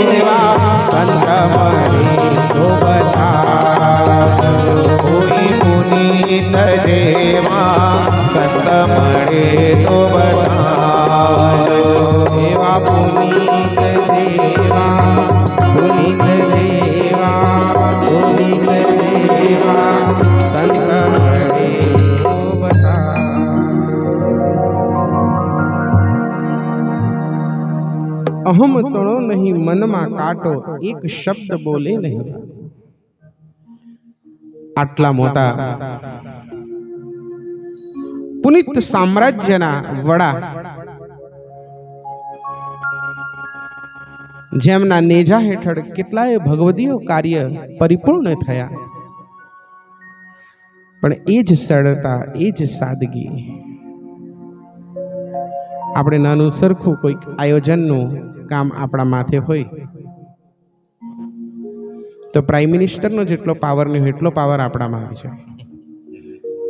એવા સંત મળે તો બતાવજો. કોઈ પુનીત જેવા સંત મળે તો બતાવજો. એવા પુનીત દેવા પુનીત દેવા પુનીત દેવા સંત મળે તો બતાવજો. અહમ તણો નહીં મનમાં કાટો. એક શબ્દ બોલે નહીં. આટલા મોટા પુનિત સામ્રાજ્યના વડા જેમના નેજા હેઠળ કેટલાય ભગવદીય કાર્ય પરિપૂર્ણ થયા. પણ એ જ સરળતા, એ જ સાદગી આપણે નાનું સરખું કોઈક આયોજનનું કામ આપણા માથે હોય તો પ્રાઇમ મિનિસ્ટરનો જેટલો પાવર નહીં હોય એટલો પાવર આપણામાં આવે છે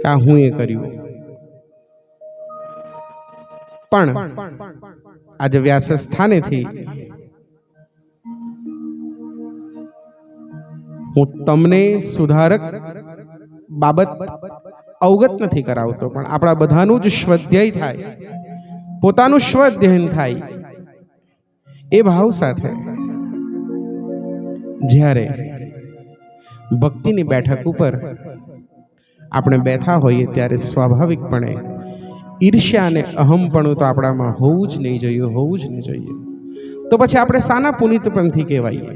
કે હું એ કર્યું. પણ આજે વ્યાસ સ્થાનેથી હું તમને સુધારક બાબત અવગત નથી કરાવતો, પણ આપણા બધાનું જ સ્વાધ્યાય થાય, પોતાનું સ્વાધ્યાયન થાય એ ભાવ સાથે જ્યારે ભક્તિની બેઠક ઉપર આપણે બેઠા હોઈએ ત્યારે સ્વાભાવિકપણે ઈર્ષ્યા અને અહમપણું તો આપણામાં હોવું જ નહીં જોઈએ, હોવું જ નહીં જોઈએ. તો પછી આપણે સાના પુનિતપણથી કહેવાઈએ?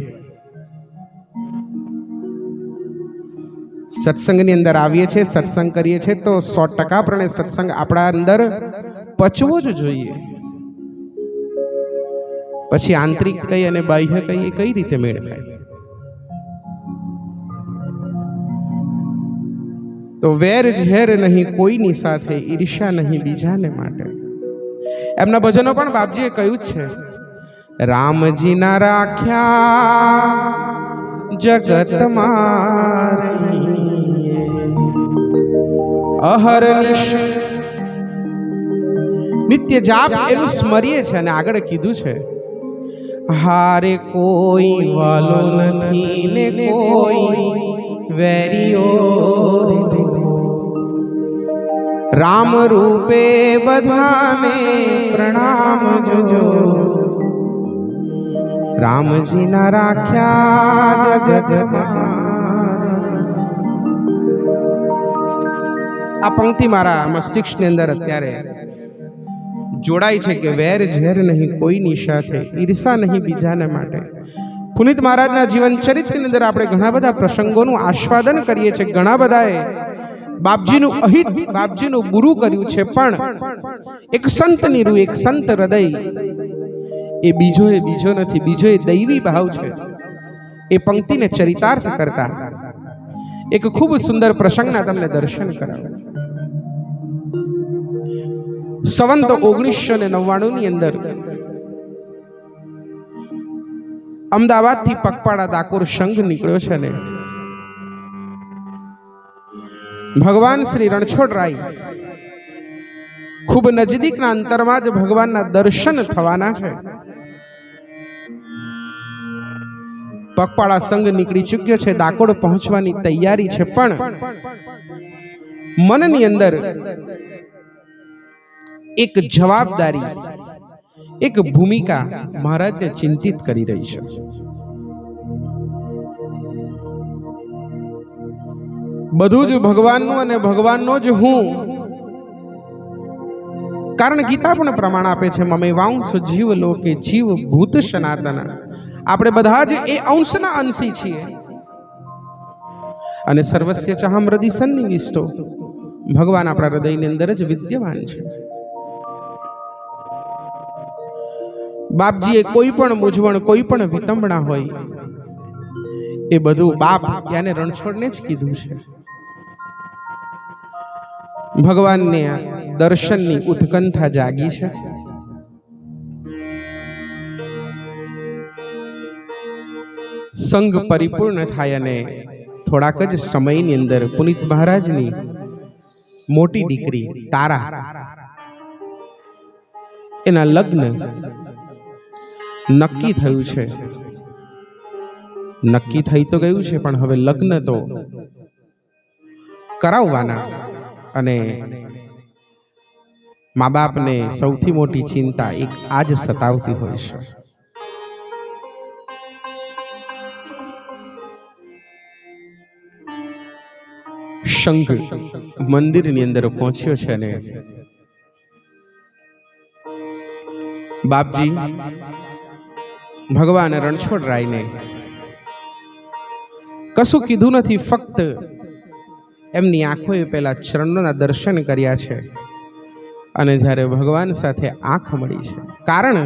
સત્સંગની અંદર આવીએ છીએ, સત્સંગ કરીએ છીએ તો 100% પ્રણે સત્સંગ આપણા અંદર પચવો જ જોઈએ. પછી આંતરિક કઈ અને બાહ્ય કઈ એ કઈ રીતે મેળ ખાય? તો વેર ઝેર નહીં કોઈની સાથે, ઈર્ષ્યા નહીં બીજાને માટે. એમના ભજનો પણ બાપજીએ કહ્યું છે, રામજીના રાખ્યા જગત મારે અહર્નિશ નિત્ય જાપ એનું સ્મરીએ છે. અને આગળ કીધું છે, હારે કોઈ વાલો નથી ને કોઈ વેરીઓ, રામ રૂપે બધાને પ્રણામ જો, રામજીના રાખ્યા જગતમાં. આ પંક્તિ મારા મસ્તિષ્કની અંદર અત્યારે જોડાય છે કે વેર ઝેર નહીં કોઈની સાથે, ઈર્ષા નહીં બીજાને માટે. પુનિત મહારાજના જીવન ચરિત્રની અંદર આપણે ઘણા બધા પ્રસંગોનું આસ્વાદન કરીએ છીએ. ઘણા બધાએ બાપજીનું અહિત, બાપજીનું બુરું કર્યું છે, પણ એક સંતની રૂહ, એક સંત હૃદય એ બીજો નથી, બીજો એ દૈવી ભાવ છે. એ પંક્તિને ચરિતાર્થ કરતા એક ખૂબ સુંદર પ્રસંગના તમને દર્શન કરાવો. સંવંત 1999 ની અંદર અમદાવાદથી પગપાળા ડાકોર સંઘ નીકળ્યો છે ને ભગવાન શ્રી રણછોડરાય ખૂબ નજીકના અંતરમાં જ ભગવાનના દર્શન થવાના છે. પગપાળા સંઘ નીકળી ચૂક્યો છે, ડાકોર પહોંચવાની તૈયારી છે, પણ મનની અંદર એક જવાબદારી, એક ભૂમિકા મહારાજને ચિંતિત કરી રહી છે. બધું જ ભગવાનનું અને ભગવાનનો જ હું. કારણ ગીતા પણ પ્રમાણ આપે છે, મમેવાંશ જીવ લોકે જીવ ભૂત સનાતન. આપણે બધા જ એ અંશના અંશી છીએ અને સર્વસ્ય ચાહમ હૃદય સન્નિવિષ્ટો. ભગવાન આપણા હૃદયની અંદર જ વિદ્યમાન છે. બાપજીએ કોઈ પણ મૂંઝવણ, કોઈ પણ વિતંબણા હોય એ બધું બાપ યાને રણછોડને જ કીધું છે. ભગવાનને દર્શનની ઉત્કંઠા જાગી છે. સંઘ પરિપૂર્ણ થાય અને થોડાક જ સમયની અંદર પુનિત મહારાજની મોટી દીકરી તારા એના લગ્ન નક્કી થયું છે. નક્કી થઈ તો ગયું છે, પણ હવે લગ્ન તો કરાવવાના. અને મા બાપને સૌથી મોટી ચિંતા એક આજ સતાવતી હોય છે. સંઘ મંદિરની અંદર પહોંચ્યો છે અને બાપજી ભગવાન રણછોડરાયને કશું કીધું નથી, ફક્ત એમની આંખોએ પેલા ચરણોના દર્શન કર્યા છે. અને જ્યારે ભગવાન સાથે આંખ મળી છે, કારણ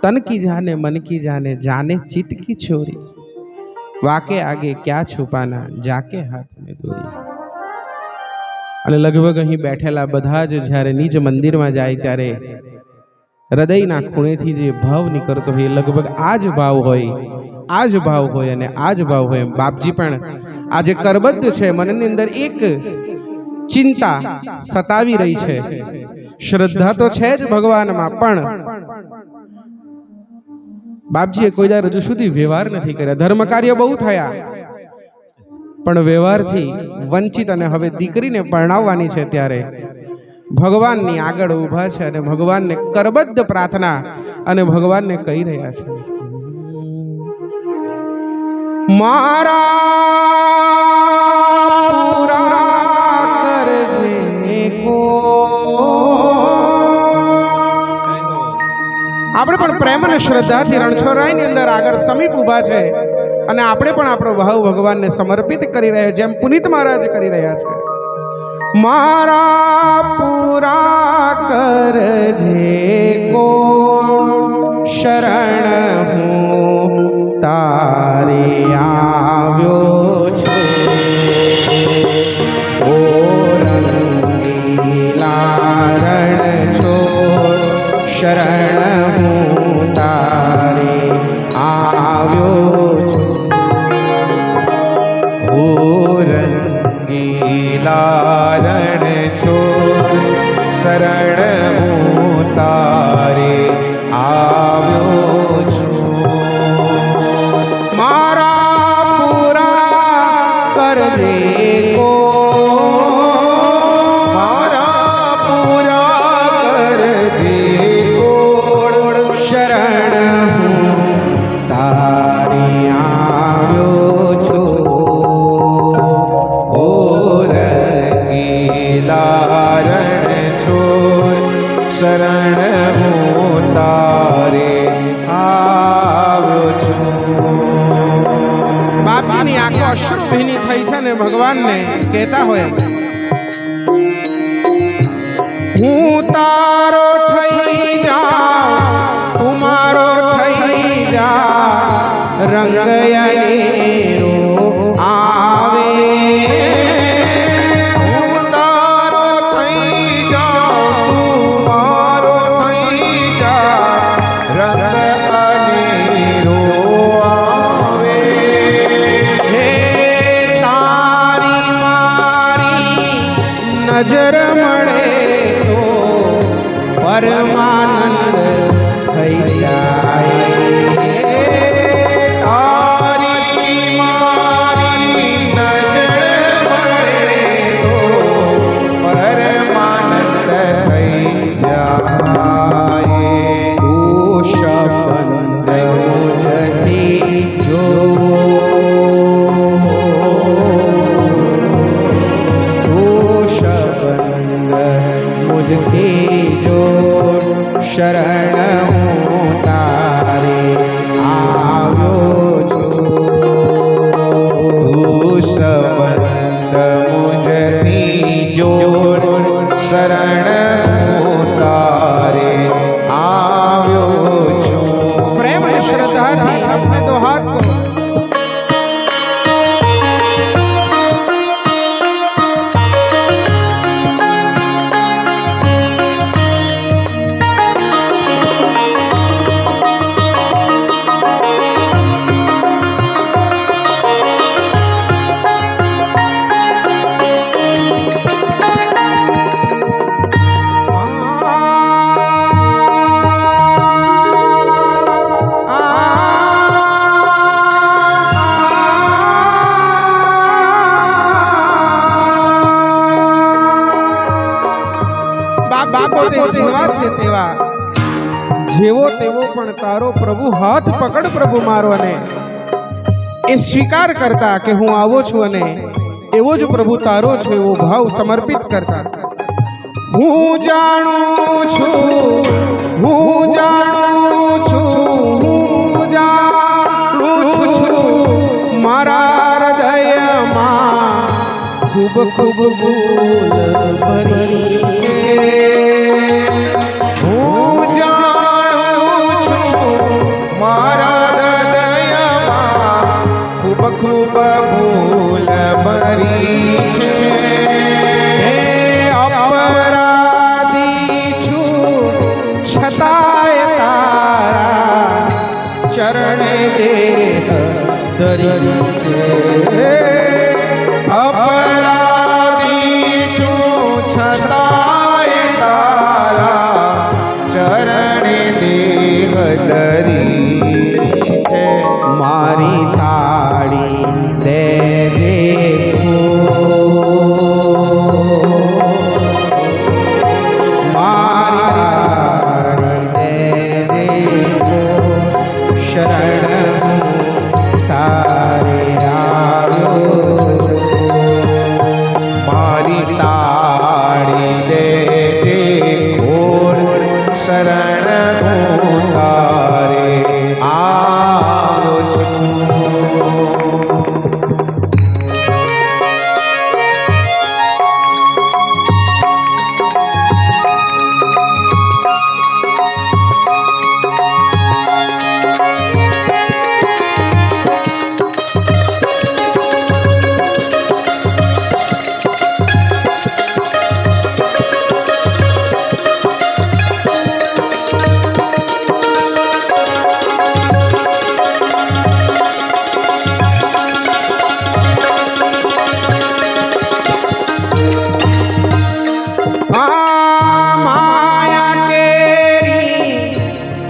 તન કી જાને મન કી જાને, જાને ચિત્ત કી ચોરી, વાકે આગે ક્યાં છુપાના, જાકે હાથ મેં દોરી. અને લગભગ અહીં બેઠેલા બધા જ જ્યારે નિજ મંદિરમાં જાય ત્યારે હૃદયના ખૂણેથી જે ભાવ નીકળતો હોય એ લગભગ આ જ ભાવ હોય, આ જ ભાવ હોય અને આ જ ભાવ હોય. બાપજી પણ આજે કરબદ્ધ છે, મનની અંદર એક ચિંતા સતાવી રહી છે. શ્રદ્ધા તો છે જ ભગવાનમાં, પણ બાપજીએ કોઈ દર હજુ સુધી વ્યવહાર નથી કર્યા. ધર્મ કાર્ય બહુ થયા, પણ વ્યવહારથી વંચિત. અને હવે દીકરીને પરણાવવાની છે ત્યારે ભગવાનની આગળ ઊભા છે અને ભગવાનને કરબદ્ધ પ્રાર્થના અને ભગવાનને કહી રહ્યા છે, મારા પૂરા કરજે કો. આપણે પણ પ્રેમ અને શ્રદ્ધાથી રણછોડરાયની અંદર આગળ સમીપ ઊભા છે અને આપણે પણ આપણો ભાવ ભગવાનને સમર્પિત કરી રહ્યા, જેમ પુનિત મહારાજ કરી રહ્યા છે. મારા પૂરા કરજે કો શરણ હું તારે આવ્યો છું. ઓ રંગીલા રણ છોડ શરણ હું તારે આવ્યો છું. ઓ રંગીલા રણ છોડ શરણ હું તારે આવ્યો છું. મારા પૂરા કરજે કો, મારા પૂરા કરજે કોડ શરણ હું તારે આવ્યો છું. ઓ રંગીલા રણ છોડ શરણ હું તારે આવ્યો છું. બાપજીની આંખો અશ્રુ ભીની થઈ છે ને ભગવાનને કહેતા હોય, હું તારો થઈ જાઉં તું મારો થઈ જા, રંગ અનેરો આવે. હું તારો થઈ જાઉં તું મારો થઈ જા, રંગ અનેરો આવે. હે તારી મારી નજર મળે તો પરમાનંદ થઈ જાય. તારી મારી નજર મળે તો પરમાનંદ થઈ જાય. તું શબંધ મુજથી જો, તું શબંધ મુજથી જો, શરણ હું તારે આવ્યો છું. તું સંબંધ મુજથી જોડ શરણ હું તારે આવ્યો છું. પ્રેમ અને શ્રદ્ધાથી આપણે તો હાથ કો બાપો તે જેવા છે તેવા, જેવો તેવો પણ તારો પ્રભુ હાથ પકડ પ્રભુ મારો, અને એ સ્વીકાર કરતા કે હું આવો છું અને એવો જ પ્રભુ તારો છે એવો ભાવ સમર્પિત કરતા. હું જાણું છું, હું જાણું છું, હું જાણું છું, મારા હૃદયમાં ખૂબ ખૂબ ભૂલ ભરી છે. હું જાણું છું મારા હૃદયમાં ખૂબ ખૂબ ભૂલ ભરી છે. હે ધરી છે. અપરાધી છું છતાંય તારા ચરણે દેહ ધરી છે. મારી તાળી દેજે મારી તાળી દેજે શરણ તારે આવ્યો. મારી તાળી દેજે ઘોર શરણ હું તારે આવ્યો છું.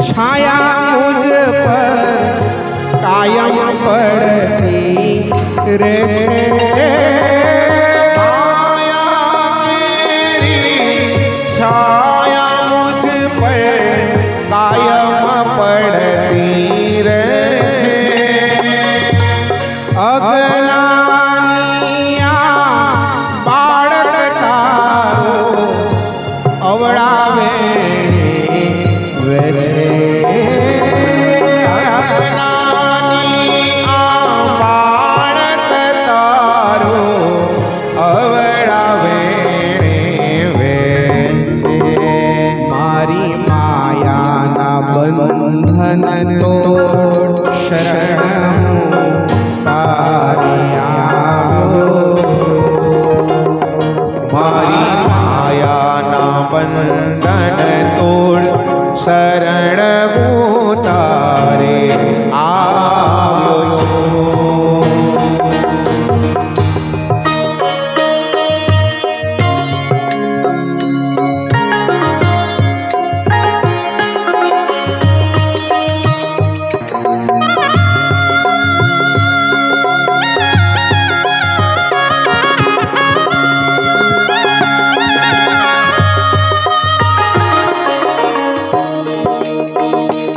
छाया मुझ पर कायम पड़ती रे. माया तेरी छाया मुझ पर कायम પડતી રહે છે. અજ્ઞાનિયા બાળક તારો અવળાવે વેચે. અજ્ઞાની આ બાળક તારો અવળાવે વેચે. મારી માયાના બંધન તોડ શરણ તારી આવ્યો. મારી માયાના બંધન તોડ શરણ હું તારે આવ્યો છું.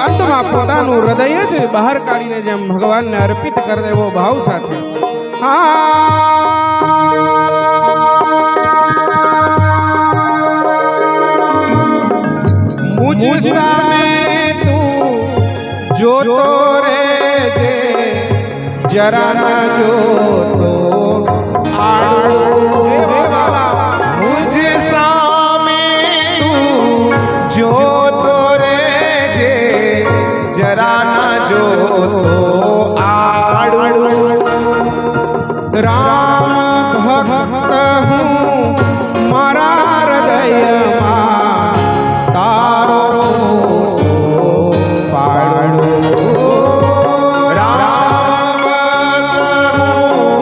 અંતમાં પોતાનું હૃદય જ બહાર કાઢીને જેમ ભગવાનને અર્પિત કરે એવો ભાવ સાથે મુझ સામે તું જોતો રહેજે જરા ના જોતો આડો. મુझ સામે તું જોતો રહેજે જરા ના જોતો આડું. રામ ભક્ત હું મારા હૃદયમાં તારો ફોટો પાડું. રામ ભક્ત હું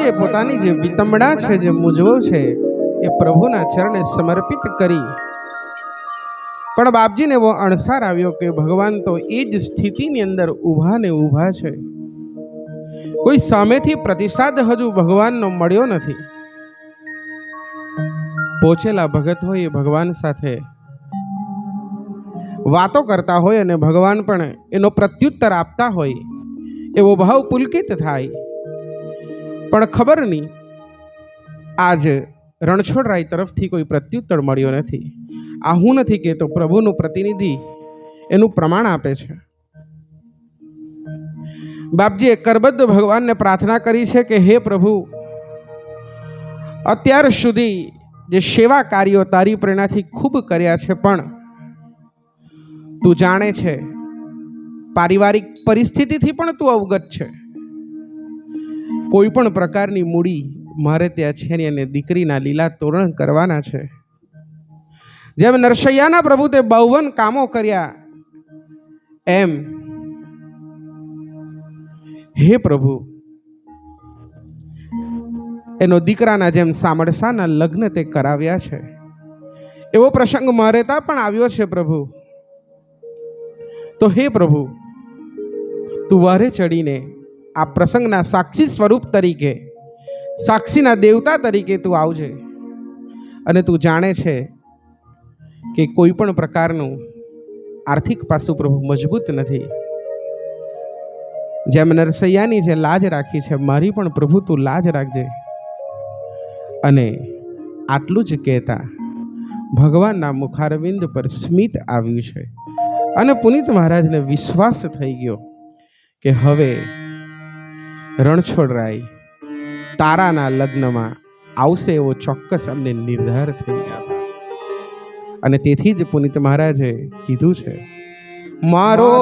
એ પોતાની જે વિતંબણા છે, જે મૂંઝવો છે, એ પ્રભુના ચરણે સમર્પિત કરી. પણ બાપજીને એવો અણસાર આવ્યો કે ભગવાન તો એ જ સ્થિતિની અંદર ઊભા ને ઊભા છે. કોઈ સામેથી પ્રતિસાદ હજુ ભગવાનનો મળ્યો નથી. પહોંચેલા ભગત હોય એ ભગવાન સાથે વાતો કરતા હોય અને ભગવાન પણ એનો પ્રત્યુત્તર આપતા હોય એવો ભાવ પુલકિત થાય. પણ ખબર નહીં, આજ રણછોડરાય તરફથી કોઈ પ્રત્યુત્તર મળ્યો નથી. આ હું નથી કહેતો, પ્રભુનું પ્રતિનિધિ એનું પ્રમાણ આપે છે. બાપજીએ કરબદ્ધ ભગવાનને પ્રાર્થના કરી છે કે હે પ્રભુ, અત્યાર સુધી જે સેવા કાર્યો તારી પ્રેરણાથી ખૂબ કર્યા છે, પણ તું જાણે છે, પારિવારિક પરિસ્થિતિથી પણ તું અવગત છે. કોઈ પણ પ્રકારની મૂડી મારે ત્યાં છે ને, અને દીકરીના લીલા તોરણ કરવાના છે. જેમ નરસૈયાના પ્રભુ તે 52 કામો કર્યા, એમ હે પ્રભુ એનો દીકરાના જેમ સામળસાના લગ્ન તે કરાવ્યા છે. એવો પ્રસંગ મારે ત્યાં પણ આવ્યો છે પ્રભુ. તો હે પ્રભુ, તું વારે ચડીને આ પ્રસંગના સાક્ષી સ્વરૂપ તરીકે, સાક્ષીના દેવતા તરીકે તું આવજે. અને તું જાણે છે કે કોઈ પણ પ્રકારનું આર્થિક પાસું પ્રભુ મજબૂત નથી. જેમ નરસૈયાની જે લાજ રાખી છે, મારી પણ પ્રભુ તું લાજ રાખજે. અને આટલું જ કહેતા ભગવાનના મુખારવિંદ પર સ્મિત આવ્યું છે. અને પુનિત મહારાજને વિશ્વાસ થઈ ગયો કે હવે રણછોડરાય તારાના લગ્નમાં આવશે એવો ચોક્કસ અમને નિર્ધાર થઈ ગયો. અને તેથી જ પુનિત મહારાજે કીધું છે, મારો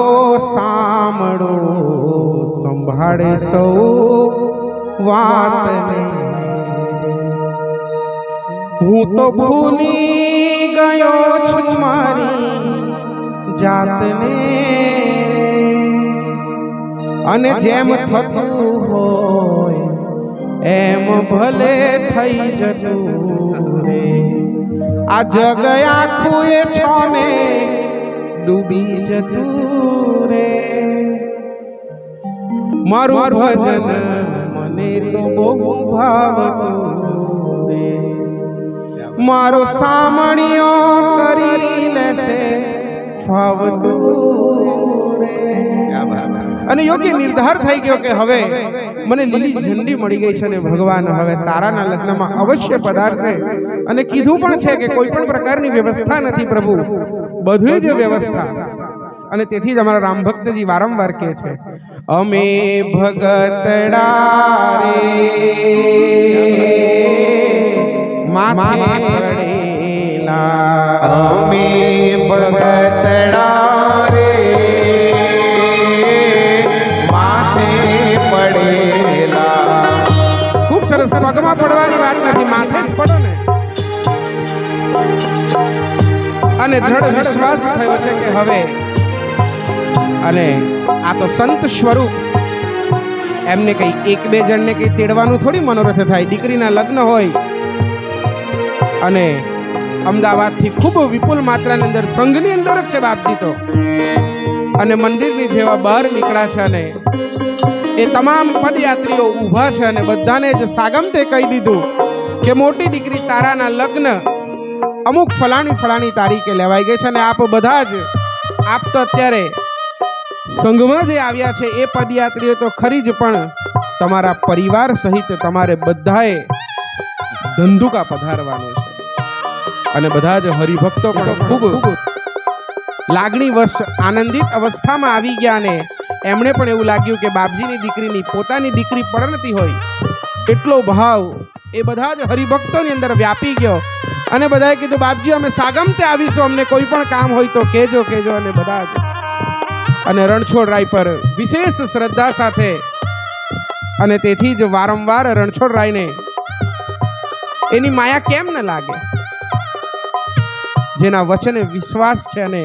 સાંભળો સંભાળે સૌ વાતને, હું તો ભૂલી ગયો છું મારી જાતને. અને જેમ થતું હોય એમ ભલે થઈ જતું રે, આ જગ આખું એ છોને ડૂબી જતું રે. મારું ભજન મને તો બહુ ભાવતું રે, મારો સામણિયો કરી લેશે ફાવતું રે. અને યોગ્ય નિર્ધાર થઈ ગયો કે હવે મને લીલી ઝંડી મળી ગઈ છે અને ભગવાન હવે તારાના લગ્નમાં અવશ્ય પધારશે. અને કીધું પણ છે કે કોઈ પણ પ્રકારની વ્યવસ્થા નથી પ્રભુ, બધું જ વ્યવસ્થા. અને તેથી જ અમારા રામ ભક્તજી વારંવાર કહે છે, અમે ભગતડા રે માથે પડેલા, અમે ભગતડા રે માથે પડેલા. ખૂબ સરસ. પગમાં પડવાની વાત નથી, માથે જ પડો ને. અને દ્રઢ વિશ્વાસ થયો છે કે હવે, અને આ તો સંત સ્વરૂપ, એમને કઈ એક બે જણને કઈ તેડવાનું થોડી મનોરથ થાય. દીકરીના લગ્ન હોય અને અમદાવાદથી ખૂબ વિપુલ માત્રાની અંદર સંઘની અંદર જ છે બાપજી તો, અને મંદિરની જેવા બહાર નીકળ્યા છે. અને એ તમામ પદયાત્રીઓ ઊભા છે અને બધાને જ સાગમતે કહી દીધું કે મોટી દીકરી તારાના લગ્ન અમુક ફલાણી તારીખે લેવાઈ ગઈ છે. અને આપ બધા જ, આપ તો અત્યારે સંઘમાં જે આવ્યા છે એ પદયાત્રીઓ તો ખરી જ, પણ તમારા પરિવાર સહિત તમારે બધાએ ધંધુકા પધારવાનું છે. અને બધા જ હરિભક્તો પણ ખૂબ લાગણી વશ આનંદિત અવસ્થામાં આવી ગયા. અને એમણે પણ એવું લાગ્યું કે બાપજીની દીકરીની પોતાની દીકરી પરણતી હોય એટલો ભાવ એ બધા જ હરિભક્તોની અંદર વ્યાપી ગયો. અને બધાએ કીધું, બાપજી અમે સાગમતે આવીશું, અમને કોઈ પણ કામ હોય તો કહેજો. અને બધા જ, અને રણછોડરાય પર વિશેષ શ્રદ્ધા સાથે, અને તેથી જ વારંવાર રણછોડરાયને એની માયા કેમ ન લાગે, જેના વચને વિશ્વાસ છે. અને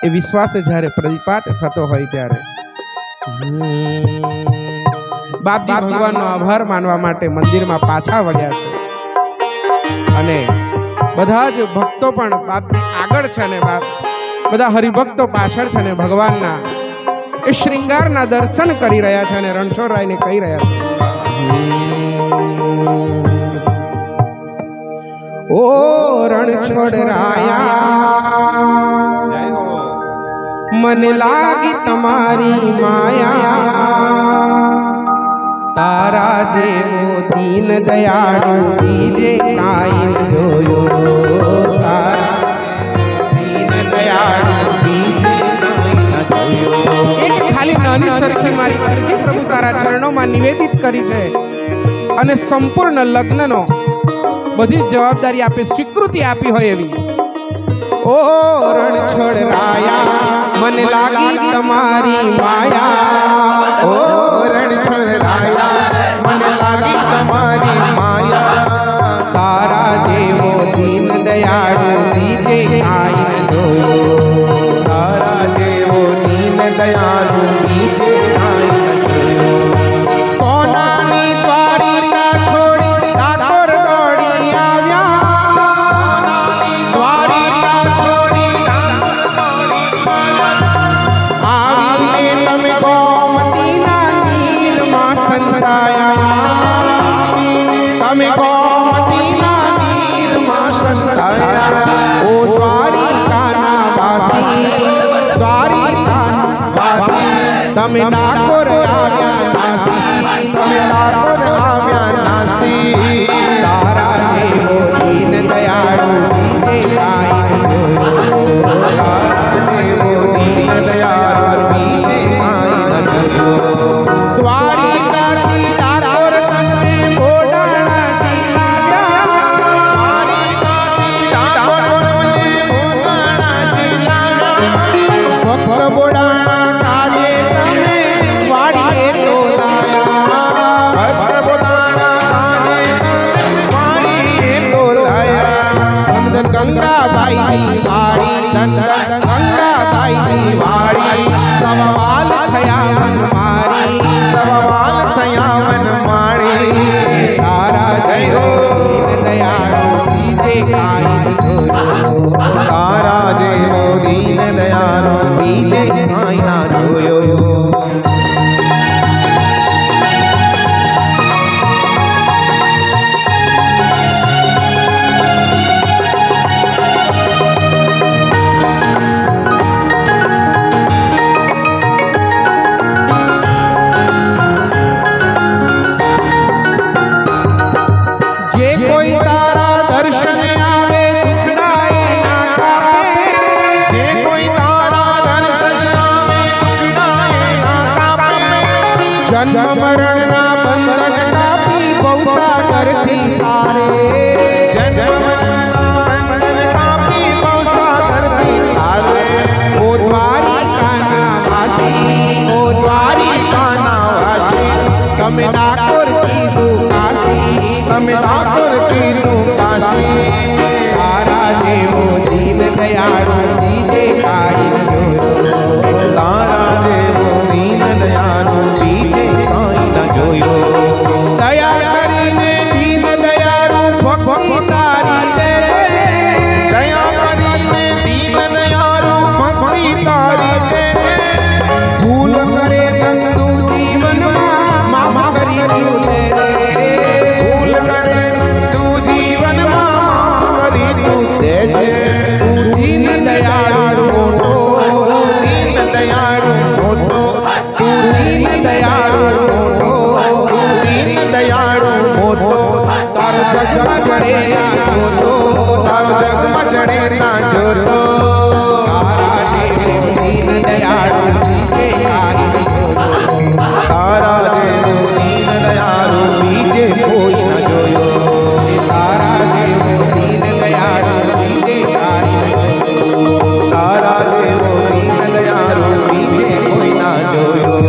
એ વિશ્વાસ જ્યારે પ્રતિપાત થતો હોય ત્યારે બાપજી ભગવાનનો આભાર માનવા માટે મંદિરમાં પાછા વળ્યા છે અને બધા જ ભક્તો પણ બાપજી આગળ છે ને બધા હરિભક્તો પાછળ છે ને ભગવાનના એ શ્રૃંગારના દર્શન કરી રહ્યા છે અને રણછોડરાયને કહી રહ્યા છે, ઓ રણછોડરાયા મને લાગી તમારી માયા, તારા જેવો દીન દયાળુ બીજે કાંઈ ન જોયો, તારા દીન દયાળુ બીજે કાંઈ ન જોયો. એક ખાલી નાની સરખી મારી અરજી પ્રભુ તારા ચરણોમાં નિવેદિત કરી છે અને સંપૂર્ણ લગ્નનો બધી જવાબદારી આપે સ્વીકૃતિ આપી હોય એવી. ઓ રણછોડરાયા મને લાગી તમારી માયા, ઓ રણછોડરાયા મને લાગી તમારી માયા, તારા જેવો દીન દયાળુ બીજે કાંઈ ન જોયો, તારા જેવો દીન દયાળુ બીજે કાંઈ ન જોયો. સોનાની દ્વારિકા છોડી ડાકોર દોડી આવ્યા, દ્વારિકા છોડી આવીને તમે ગોમતીના નીરમાં સંતાયા, તમે ગોમતીના નીરમાં સંતાયા. ઓ દ્વારિકાના વાસી, દ્વારિકાના વાસી તમે ડાકોર આવ્યા નાસી, તમે ડાકોર આવ્યા નાસી, તારા જેવો દીન દયાળુ બીજે કાંઈ ન જોયો, તારા જેવો દીન દયાળુ બીજે કાંઈ ન જોયો. દ્વારિકાથી ડાકોર તમને બોડાણાથી લાવ્યા, દ્વારિકાથી ડાકોર તમને બોડાણાથી લાવ્યા, ભક્ત બોડાણા કાજે તમે વાડીએ તોલાયા, ભક્ત બોડાણા કાજે તમે વાડીએ તોલાયા. ધન ગંગાબાઈની વાડી, ધન ગંગાબાઈની વાડી, સવાલ થયા મન મારી, સવાલ થયા મન માળી, તારા જેવો દીન દયાળુ બીજે કાંઈ ન જોયો, તારા જેવો દીન દયાળુ બીજે કાંઈ ના જોયો. જે કોઈ તારા દર્શન આવે દુખડાએ ના કાપે, જે કોઈ તારા દર્શન આવે દુખડાએ ના કાપે, જન્મ મરણના બંધન કાપી ભવસાગરથી તારે, જન્મ મરણના બંધન કાપી ભવસાગરથી તારે. ઓ દ્વારિકાના વાસી, ઓ દ્વારિકાના વાસી તમે ડાકોર કીધું કાશી, તમે ડાકોર કીધું કાશી, તારા જેવો દીન દયાળુ બીજે કાંઈ ન જોયો, તારા જેવો દીન દયાળુ બીજે કાંઈ ના જોયો. દયા કરીને દીન દયાળુ ભક્તિ તારી દેજે, દયા કરીને દીન દયાળુ ભક્તિ તારી દેજે, ભૂલ કરે નંદુ જીવનમાં માફ કરી તું દેજે, ભૂલ કરે તું જીવનમાં માફ કરી તું દેજે. તું દીન દયાળુ મોટો, દીન દયાળુ મોટો, તું દીન દયાળુ મોટો, તું દીન દયાળુ મોટો, તારો જગમાં જડે ના જોતો, તારો જગમાં જડે ના જોતો, તારા જેવો દીન દયાળુ બીજે કાંઈ ન જોયો, તારા જેવો દીન દયાળુ બીજે કોઈ ના જોયો. તારા જેવો દીન દયાળુ બીજે કાંઈ ન જોયો, તારા જેવો દીન દયાળુ બીજે કોઈ ના જોયો.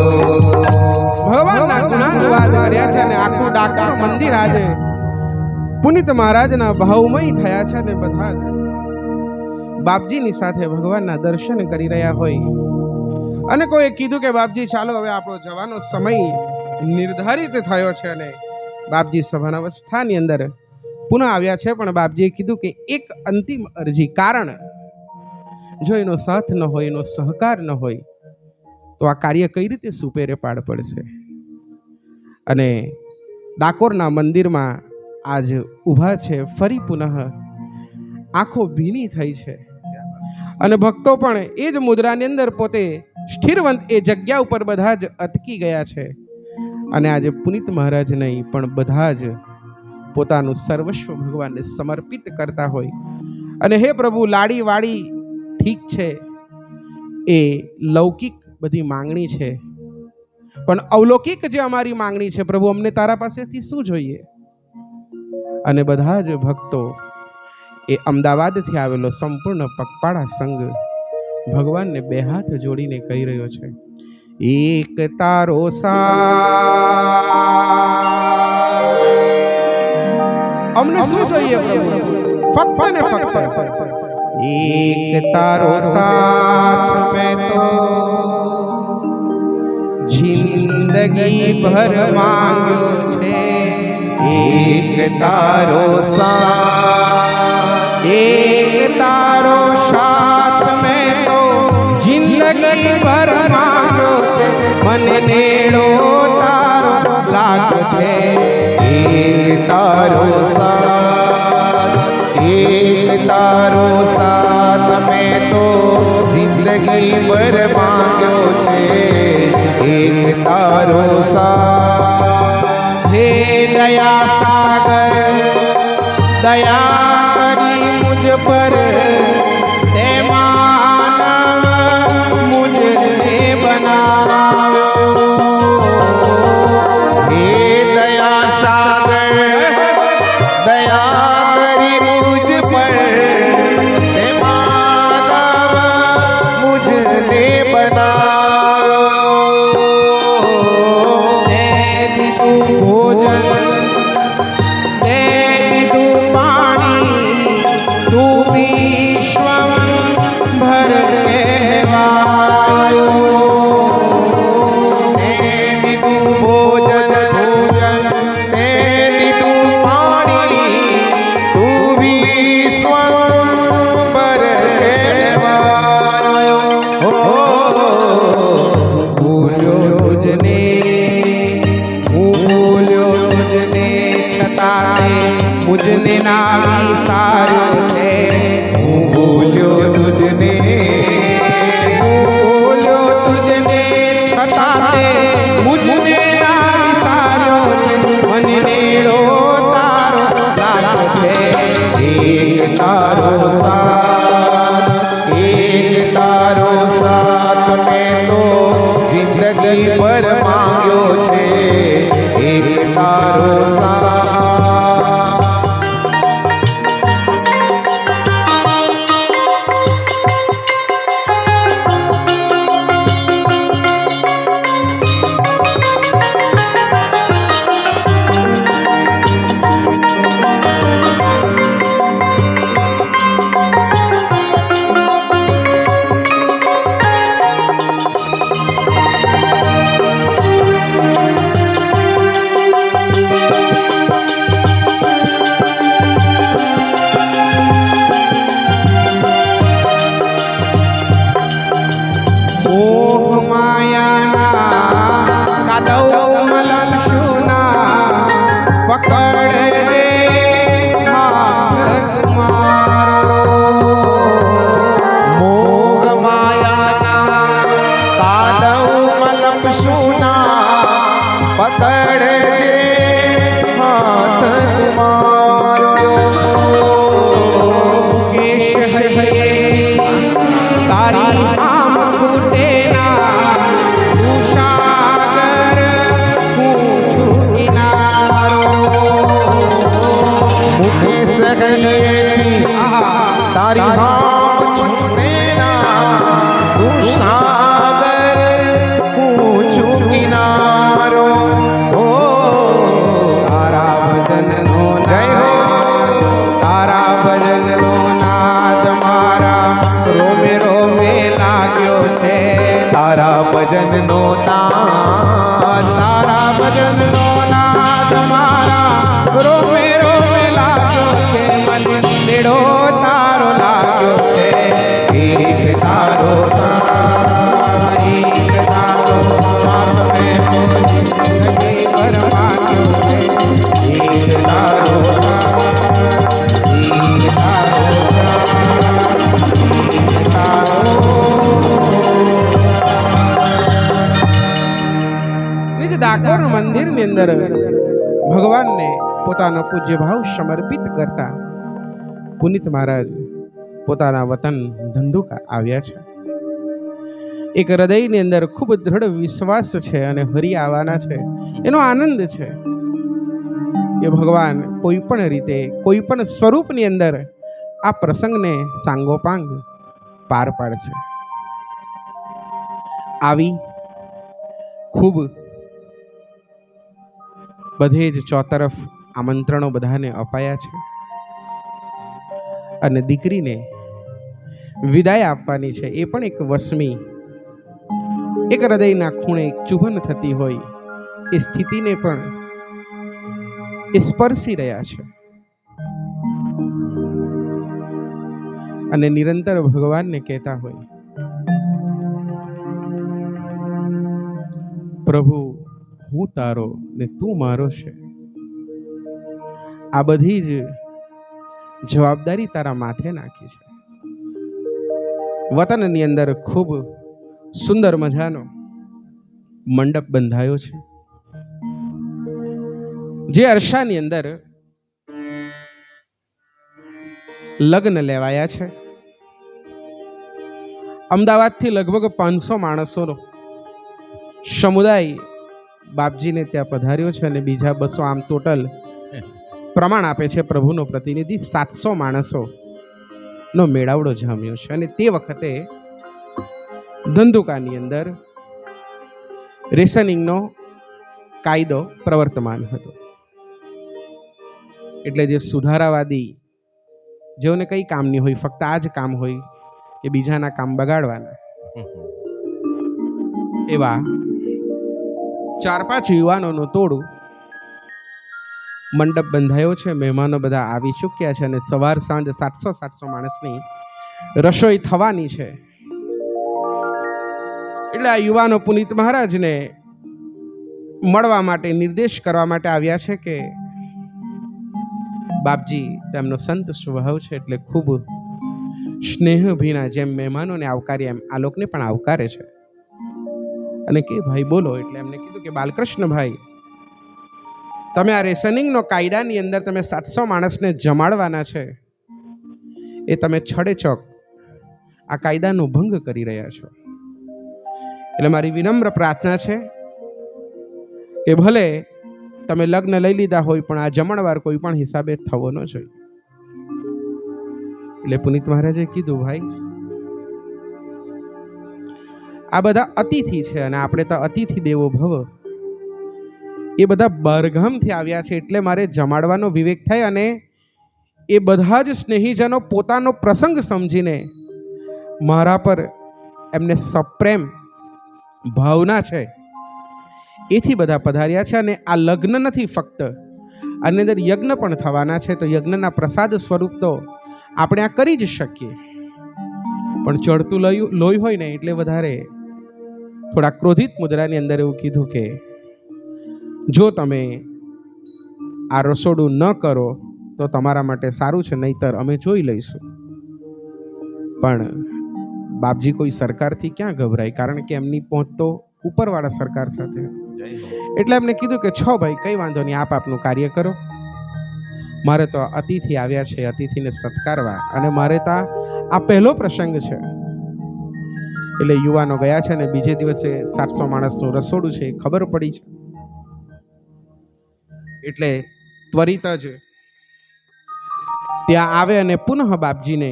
ભગવાનના ગુણાનુવાદ કર્યા છે અને આખું ડાકોર મંદિર આજે પુનિત મહારાજના ભાવમય થયા છે અને બધા જ બાપજીની સાથે ભગવાનના દર્શન કરી રહ્યા હોય અને કોઈએ કીધું કે બાપજી ચાલો હવે આપણો જવાનો સમય નિર્ધારિત થયો છે અને બાપજી સભાન અવસ્થાની અંદર પુનઃ આવ્યા છે. પણ બાપજીએ કીધું કે એક અંતિમ અરજી, કારણ જો એનો સાથ ન હોય, એનો સહકાર ન હોય તો આ કાર્ય કઈ રીતે સુપેરે પાડ પડશે. અને ડાકોરના મંદિરમાં આજ ઊભા છે, ફરી પુનઃ આંખો ભીની થઈ છે અને ભક્તો પણ એ જ મુદ્રાની અંદર પોતે સ્થિરવંત એ જગ્યા ઉપર બધા જ અટકી ગયા છે. અને આજે પુનિત મહારાજ નહીં પણ બધા જ પોતાનું સર્વસ્વ ભગવાનને સમર્પિત કરતા હોય. અને હે પ્રભુ, લાડી વાડી ઠીક છે, એ લૌકિક બધી માંગણી છે, પણ અવલૌકિક જે અમારી માંગણી છે પ્રભુ, અમને તારા પાસેથી શું જોઈએ. અને બધા જ ભક્તો એ અમદાવાદથી આવેલો સંપૂર્ણ પગપાળા સંઘ ભગવાનને બે હાથ જોડીને કહી રહ્યો છે, એક તારો સાથ અમને શું જોઈએ પ્રભુ, ફક્ત ને ફક્ત એક તારો સાથ મેં તો જિંદગી ભર માંગ્યો છે. એક તારો સાથ, એક તારો સાથ મેં તો જિંદગી ભર માંગ્યો છે. મને નેડો તારો લાગશે. એક તારો સાથ, એક તારો સાથ મેં તો જિંદગી ભર માંગ્યો છે. એક તારો સાથ, હે દયા સાગર, દયા કરી મુझ પર, તે માનવ મુझे બનાવ્યો. હે દયા સાગર, દયા કરી મુझ પર, તે માનવ મુझને બનાવ્યો. દે દીધું ભોજન, દે દીધું પાણી, તું વિશ્વમ ભર કહેવાયો. તે દીધું ભોજન, તે દીધું પાણી, તું વિશ્વંભર કહેવાયો. ભૂલ્યો તુજને, હું ભૂલ્યો તુજને, છતાં તે મુજને ના વિસાર્યો છે. હું ભૂલ્યો તુજને, હું ભૂલ્યો તુજને, છતાં તે મુજને ના વિસાર્યો છે. મને નેડો તારો લાગશે. એક તારો સાથ, એક તારો સાથ મેં તો જિંદગી ભર માંગ્યો છે. એક તારો સાથ. મોહ માયાના કાદવ મલમશુના પકડજે હાથ મારો. મોહ માયાના કાદવ મલમશુના પકડજે હાથ તુમારો. કેશ હૈયે તારી આમ ખૂટે ના, તું સાગર હું છું કિનારો. મુખે સગલીએથી તારી હામ છૂટે ના, તું સાગર હું છું કિનારો. ઓ તારા ભજનનો જય હો. તારા ભજનનો નાદ મારા રોમે રોમે લાગ્યો છે. તારા તારા ભજનનો તાજ, તારા ભજનનો નાદ મારા રોમે રોમે લાગ્યો છે, મને મેળો તારો લાગ્યો છે. એક તારો સાથ, એક તારો સાથ મેં જિંદગી ભર માગ્યો છે. એક તારો સાથ, એક તારો સાથ, એક તારો. નિજ ડાકોર મંદિરની અંદર ભગવાનને પોતાનો પૂજ્ય ભાવ સમર્પિત કરતા પુનિત મહારાજ પોતાના વતન ધંધુકા આવ્યા છે. એક હૃદયની અંદર ખૂબ દ્રઢ વિશ્વાસ છે અને હરી આવવાના છે, એનો આનંદ છે. એ ભગવાન કોઈ પણ રીતે, કોઈ પણ સ્વરૂપની અંદર આ પ્રસંગને સાંગોપાંગ પાર પાડશે. આવી ખૂબ બધે જ ચોતરફ આમંત્રણો બધાને અપાયા છે અને દીકરીને વિદાય આપવાની છે. એ પણ એક વસમી, એક હૃદયના ખૂણે એક ચુભન થતી હોય એ સ્થિતિને પણ એ સ્પર્શી રહ્યા છે અને નિરંતર ભગવાનને કહેતા હોય, પ્રભુ હું તારો ને તું મારો છે. આ બધી જ જવાબદારી તારા માથે નાખી છે. વતનની અંદર ખૂબ સુંદર મજાનો મંડપ બંધાયો છે, જે અરસાની અંદર લગ્ન લેવાયા છે. અમદાવાદથી લગભગ 500 માણસોનો સમુદાય બાપજીને ત્યાં પધાર્યો છે અને બીજા 200 આમ ટોટલ પ્રમાણ આપે છે પ્રભુનો પ્રતિનિધિ 700 માણસો નો મેળાવડો જામ્યો છે. અને તે વખતે ધંધુકાની અંદર રેશનિંગનો કાયદો પ્રવર્તમાન હતો. એટલે જે સુધારાવાદી, જેઓને કઈ કામ નહીં હોય, ફક્ત આ જ કામ હોય કે બીજાના કામ બગાડવાના, એવા 4-5 યુવાનોનું ટોળું મંડપ બંધાયો છે. મહેમાનો બધા આવી ચૂક્યા છે અને સવાર સાંજ 700 માણસની રસોઈ થવાની છે. એટલે આ યુવાનો પુનિત મહારાજને મળવા માટે, નિર્દેશ કરવા માટે આવ્યા છે કે બાપજી તેમનો સંત સ્વભાવ છે એટલે ખૂબ સ્નેહભીના જેમ મહેમાનોને આવકાર્યા એમ આ લોકોને પણ આવકારે છે. અને કે ભાઈ બોલો. એટલે એમને કીધું કે બાલકૃષ્ણભાઈ, તમે આ રેશનિંગનો કાયદાની અંદર તમે 700 માણસને જમાડવાના છે, એ તમે છડેચોક આ કાયદાનો ભંગ કરી રહ્યા છો. એટલે મારી વિનમ્ર પ્રાર્થના છે કે ભલે તમે લગ્ન લઈ લીધા હોય પણ આ જમણવાર કોઈ પણ હિસાબે થવો ન જોઈએ. એટલે પુનિત મહારાજે કીધું, ભાઈ આ બધા અતિથિ છે અને આપણે તો અતિથિ દેવો ભવ, એ બધા બહારગામથી આવ્યા છે એટલે મારે જમાડવાનો વિવેક થાય અને એ બધા જ સ્નેહીજનો પોતાનો પ્રસંગ સમજીને મારા પર એમને સપ્રેમ ભાવના છે એથી બધા પધાર્યા છે. અને આ લગ્ન નથી, ફક્ત આની અંદર યજ્ઞ પણ થવાના છે. તો યજ્ઞના પ્રસાદ સ્વરૂપ તો આપણે આ કરી જ શકીએ, પણ ચડતું લોહી હોય ને એટલે વધારે થોડા ક્રોધિત મુદ્રાની અંદર એવું કીધું કે જો તમે આ રસોડું ન કરો તો તમારા માટે સારું છે, નહીતર અમે જોઈ લઈશું. પણ બાપજી કોઈ સરકારથી ક્યાં ગભરાય, કારણ કે એમની પહોંચ તો ઉપરવાળા સરકાર સાથે. એટલે એમને કીધું કે છો ભાઈ, કઈ વાંધો નહીં, આપ આપનું કાર્ય કરો. મારે તો અતિથિ આવ્યા છે, અતિથિને સત્કારવા, અને મારે તો આ પહેલો પ્રસંગ છે. એટલે યુવાનો ગયા છે અને બીજે દિવસે 700 માણસનું રસોડું છે ખબર પડી છે. એટલે ત્વરિત જ ત્યાં આવે અને પુનઃ બાપજીને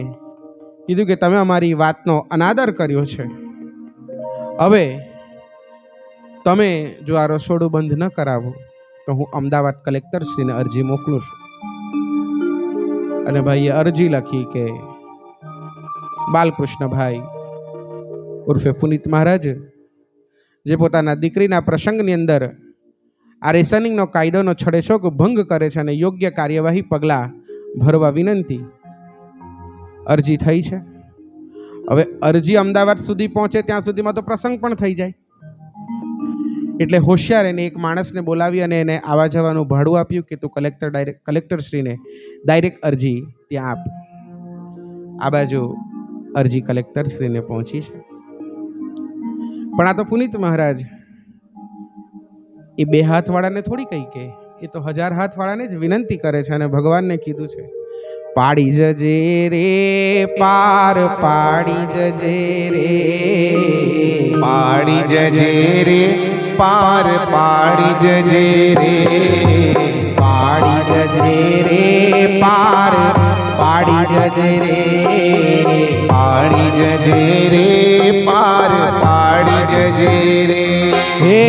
કીધું કે તમે અમારી વાતનો અનાદર કર્યો છે, હવે તમે જો આ રસોડું બંધ ન કરાવો તો હું અમદાવાદ કલેક્ટરશ્રીને અરજી મોકલું છું. અને ભાઈએ અરજી લખી કે બાલકૃષ્ણભાઈ ઉર્ફે પુનિત મહારાજ જે પોતાના દીકરીના પ્રસંગની અંદર આ રેશનિંગનો કાયદોનો છડેછોક ભંગ કરે છે અને યોગ્ય કાર્યવાહી પગલાં ભરવા વિનંતી. અરજી થઈ છે. હવે અરજી અમદાવાદ સુધી પહોંચે ત્યાં સુધીમાં તો પ્રસંગ પણ થઈ જાય. એટલે હોશિયાર એને એક માણસને બોલાવી અને એને આવવા જવાનું ભાડું આપ્યું કે તું કલેક્ટરશ્રીને ડાયરેક્ટ અરજી ત્યાં આપ. આ બાજુ અરજી કલેક્ટરશ્રીને પહોંચી છે. પણ આ તો પુનિત મહારાજ એ 2 હાથવાળાને થોડી કહી કે, એ તો 1000 હાથવાળાને જ વિનંતી કરે છે અને ભગવાનને કીધું છે, પાડી જજે રે પાર, પાડી જજે રે, પાડી જજે રે પાર, પાડી જજે રે, પાડી જજે રે પાર, પાડી જજે રે, પાડી જજે રે પાર, પાડી જજે રે. હે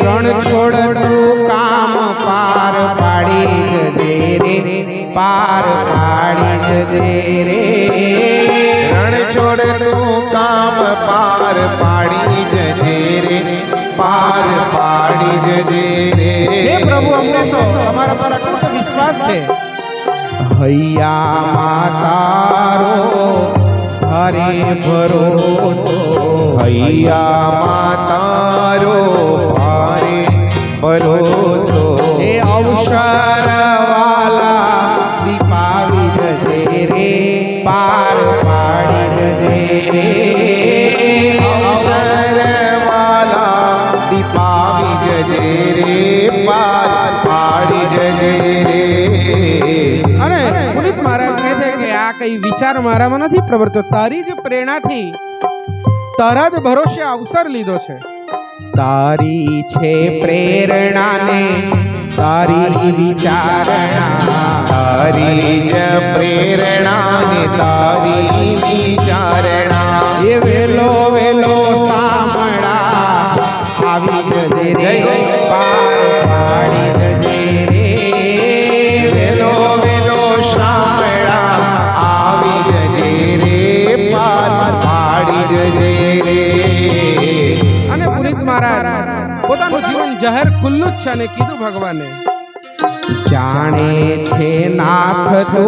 રણ છોડ તું કામ પાર, પાડી જજે રે પાર, પાડી જજે રે. રણ છોડ તું કામ પાર, પાડી જજે રે પાર, પાડી જજે રે. હે પ્રભુ, અમને તો તમારા પર અટૂટ વિશ્વાસ છે. હૈયા તારો હરે ભરોસો, હૈયા તારો ભારે ભરોસો. હે અવસર વાલા દીપાવી જજે રે પાર, પાડી જજે રે. અવસર વાલા દીપાવી જજે રે પાર, પાડી જજે રે. અને પુનિત મહારાજ કહે છે કે આ કઈ વિચાર મારામાં નથી પ્રવર્તો, તારી જ પ્રેરણાથી તારા જ ભરોસે અવસર લીધો છે. તારી છે પ્રેરણાને તારી વિચારણા, તારી જ પ્રેરણા ને તારી વિચારણા. એ વેલો વેલો સાંભળા આવી જજે રે પાર, પાડી જજે રે. વેલો વેલો શામળા આવી જજે રે પાર, પાડી જજે રે. અને પુનિત મહારાજ પોતાનું જીવન જાહેર ખુલ્લું જ છે અને કીધું ભગવાને, જાણે છે નાથ તો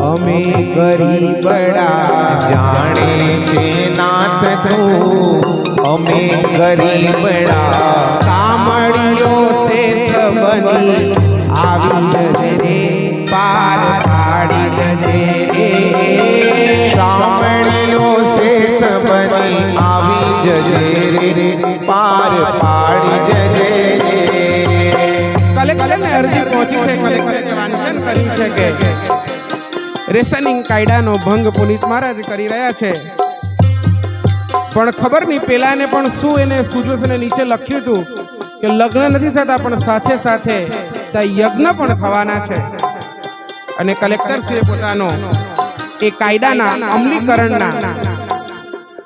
અમે ગરીબડા, જાણે છે નાથ તું અમે ગરીબડા. સામળીઓ શેઠ બની આવી જજે રે પાર, પાડી જજે રે. શામળીઓ શેઠ બની આવી જજે રે પાર, પાડી જજે રે. કલેક્ટરને અરજી પહોંચી છે. કલેક્ટરે વાંચન કર્યું છે કે રેશનિંગ કાયદાનો ભંગ પુનિત મહારાજ કરી રહ્યા છે. પણ ખબર નહીં પેલાને પણ શું એને સૂઝ્યું છે. નીચે લખ્યું હતું કે લગ્ન નથી થતા પણ સાથે સાથે ત્યાં યજ્ઞ પણ થવાના છે. અને કલેક્ટરશ્રીએ પોતાનો એ કાયદાના અમલીકરણના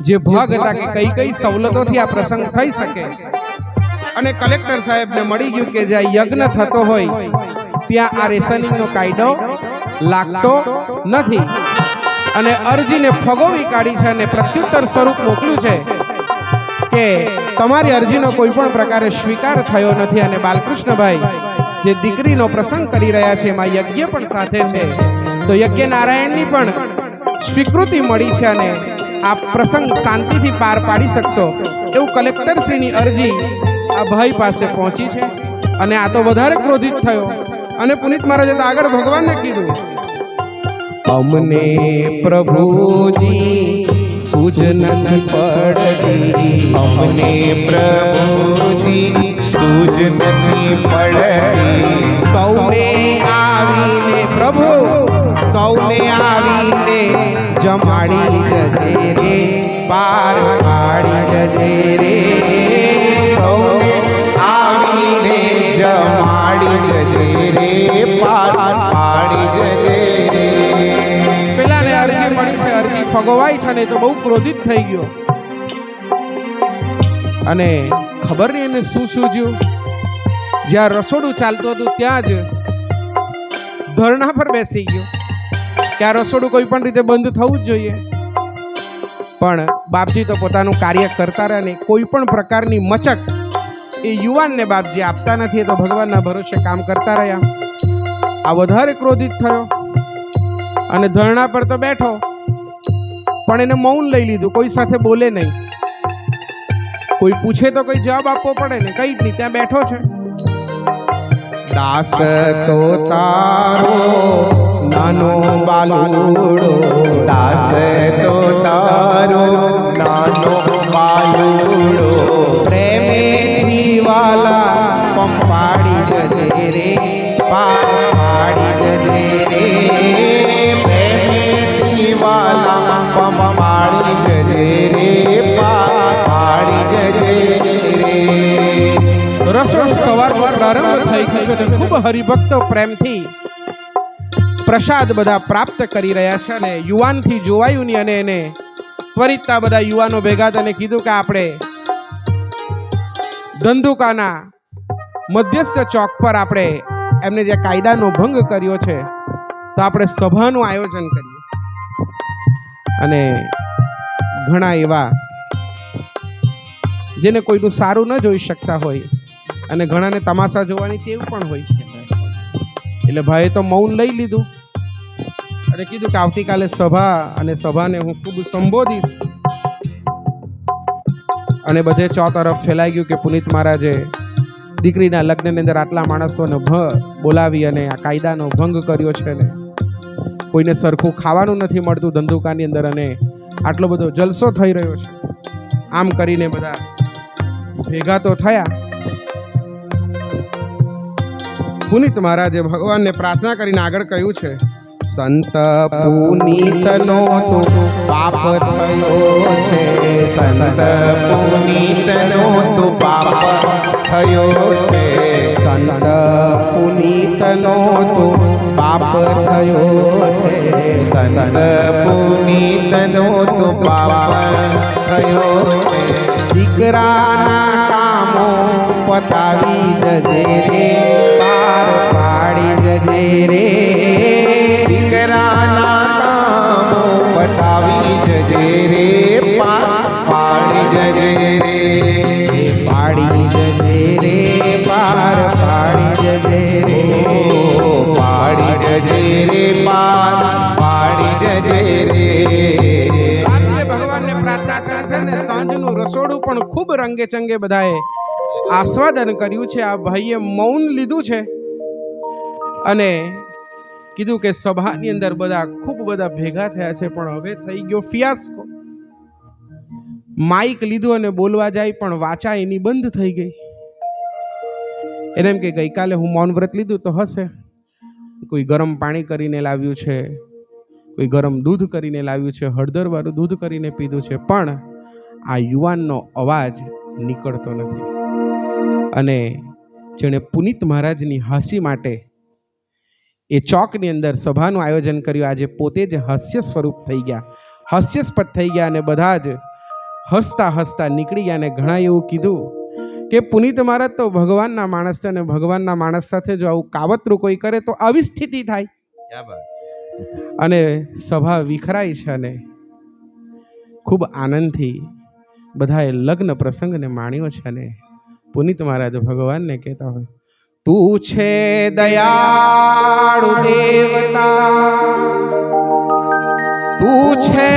જે ભાગ હતા કે કઈ કઈ સવલતોથી આ પ્રસંગ થઈ શકે, અને કલેક્ટર સાહેબને મળી ગયું કે જ્યાં યજ્ઞ થતો હોય ત્યાં આ રેશનિંગનો કાયદો લાગતો નથી. અને અરજીને ફગોવી કાઢી છે અને પ્રત્યુત્તર સ્વરૂપ મોકલ્યું છે કે તમારી અરજીનો કોઈ પણ પ્રકારે સ્વીકાર થયો નથી. અને બાલકૃષ્ણભાઈ જે દીકરીનો પ્રસંગ કરી રહ્યા છે એમાં યજ્ઞ પણ સાથે છે, તો યજ્ઞ નારાયણની પણ સ્વીકૃતિ મળી છે અને આ પ્રસંગ શાંતિથી પાર પાડી શકશો એવું કલેક્ટરશ્રીની અરજી આ ભાઈ પાસે પહોંચી છે. અને આ તો વધારે ક્રોધિત થયો અને પુનિત મહારાજે તો આગળ ભગવાનને કીધું, અમને પ્રભુજી સૂઝ નથી પડતી, અમને પ્રભુજી સૂઝ નથી પડતી. સૌને આવીને પ્રભુ સૌને આવીને જમાડી જજે રે પાર, પાડી જજે રે. સૌને આવીને જમાડી જજે રે પાર, પાડી જજે રે. પેલાને અરજી મળી છે, અરજી ફગોવાઈ છે ને તો બહુ ક્રોધિત થઈ ગયો અને ખબર નહીં એને શું સૂઝ્યું. જ્યાં રસોડું ચાલતું હતું ત્યાં જ ધરણા પર બેસી ગયો કે આ રસોડું કોઈ પણ રીતે બંધ થવું જ જોઈએ. પણ બાપજી તો પોતાનું કાર્ય કરતા રહ્યા ને કોઈ પણ પ્રકારની મચક એ યુવાનને બાપજી આપતા નથી. તો ભગવાનના ભરોસે કામ કરતા રહ્યા. આ વધારે ક્રોધિત થયો અને ધરણા પર તો બેઠો, પણ એને મૌન લઈ લીધું, કોઈ સાથે બોલે નહીં. કોઈ પૂછે તો કોઈ જવાબ આપવો પડે ને, કઈ જ નહીં, ત્યાં બેઠો છે. દાસ તો તારો નાનો બાલુડો, દાસ તો તારો નાનો બાલુડો, પ્રેમેથી વાલા પંપાડી જજે રે, પાર પાડી જજે રે, પ્રેમેથી વાલા પાડી જજે રે, પાર પાડી જજે રે. રસોડું સવારનો પ્રારંભ થઈ ગયો છે અને ખૂબ હરિભક્તો પ્રેમથી પ્રસાદ બધા પ્રાપ્ત કરી રહ્યા છે. અને યુવાનથી જોવાયું નહીં અને એને ત્વરિત આ બધા યુવાનો ભેગા થઈને કીધું કે આપણે ધંધુકાના મધ્યસ્થ ચોક પર આપણે એમને જે કાયદાનો ભંગ કર્યો છે તો આપણે સભાનું આયોજન કરીએ. અને ઘણા એવા જેને કોઈનું સારું ન જોઈ શકતા હોય અને ઘણાને તમાશા જોવાની ટેવ પણ હોય, એટલે ભાઈએ તો મૌન લઈ લીધું અને કીધું કે આવતીકાલે સભા અને સભાને હું ખૂબ સંબોધીશ. અને બધે ચો તરફ ફેલાઈ ગયું કે પુનિત મહારાજે દીકરીના લગ્નની અંદર આટલા માણસોને બોલાવી અને આ કાયદાનો ભંગ કર્યો છે ને કોઈને સરખું ખાવાનું નથી મળતું ધંધુકાની અંદર અને આટલો બધો જલસો થઈ રહ્યો છે. આમ કરીને બધા ભેગા તો થયા. પુનિત મહારાજે ભગવાનને પ્રાર્થના કરીને આગળ કહ્યું છે, સંત પુનિતનો તો પાપ થયો છે, સંત પુનિતનો તો પાપ થયો છે, સંત પુનિતનો તો પાપ થયો છે, સંત પુનિતનો તો પાપ થયો છે. દીકરાના કામો પતાવી જજે રે, પાર પાડી જજે રે, દીકરાના કામો બતાવી જજે રે, પાડી જજે રે, પાડી જજે રે, પાર પાડી જજે રે, પાડી જજે રે, પાડી જજે રે. આજે ભગવાનને પ્રાર્થના કરે છે ને સાંજનું રસોડું પણ ખૂબ રંગે ચંગે બધાએ આસ્વાદન કર્યું છે. આ ભાઈએ મૌન લીધું છે અને કીધું કે સભાની અંદર બધા ખૂબ બધા ભેગા થયા છે, પણ હવે થઈ ગયો ફિયાસ્કો. માઇક લીધું અને બોલવા જાય પણ વાચા એની બંધ થઈ ગઈ. એને એમ કે ગઈકાલે હું મૌન વ્રત લીધું તો હશે, કોઈ ગરમ પાણી કરીને લાવ્યું છે, કોઈ ગરમ દૂધ કરીને લાવ્યું છે, હળદરવાળું દૂધ કરીને પીધું છે, પણ આ યુવાનનો અવાજ નીકળતો નથી. અને જેણે પુનિત મહારાજની હાસ્ય માટે એ ચોકની અંદર સભાનું આયોજન કર્યું, આજે પોતે જ હાસ્ય સ્વરૂપ થઈ ગયા, હાસ્યાસ્પદ થઈ ગયા અને બધા જ હસતા હસતા નીકળી ગયા. અને ઘણા એવું કીધું કે પુનિત મહારાજ તો ભગવાનના માણસ છે અને ભગવાનના માણસ સાથે જો આવું કાવતરું કોઈ કરે તો આવી સ્થિતિ થાય. અને સભા વિખરાઈ છે અને ખૂબ આનંદથી બધાએ લગ્ન પ્રસંગને માણ્યો છે. અને પુનિત મહારાજ ભગવાનને કહેતા હોય, તું છે દયાળુ દેવતા, તું છે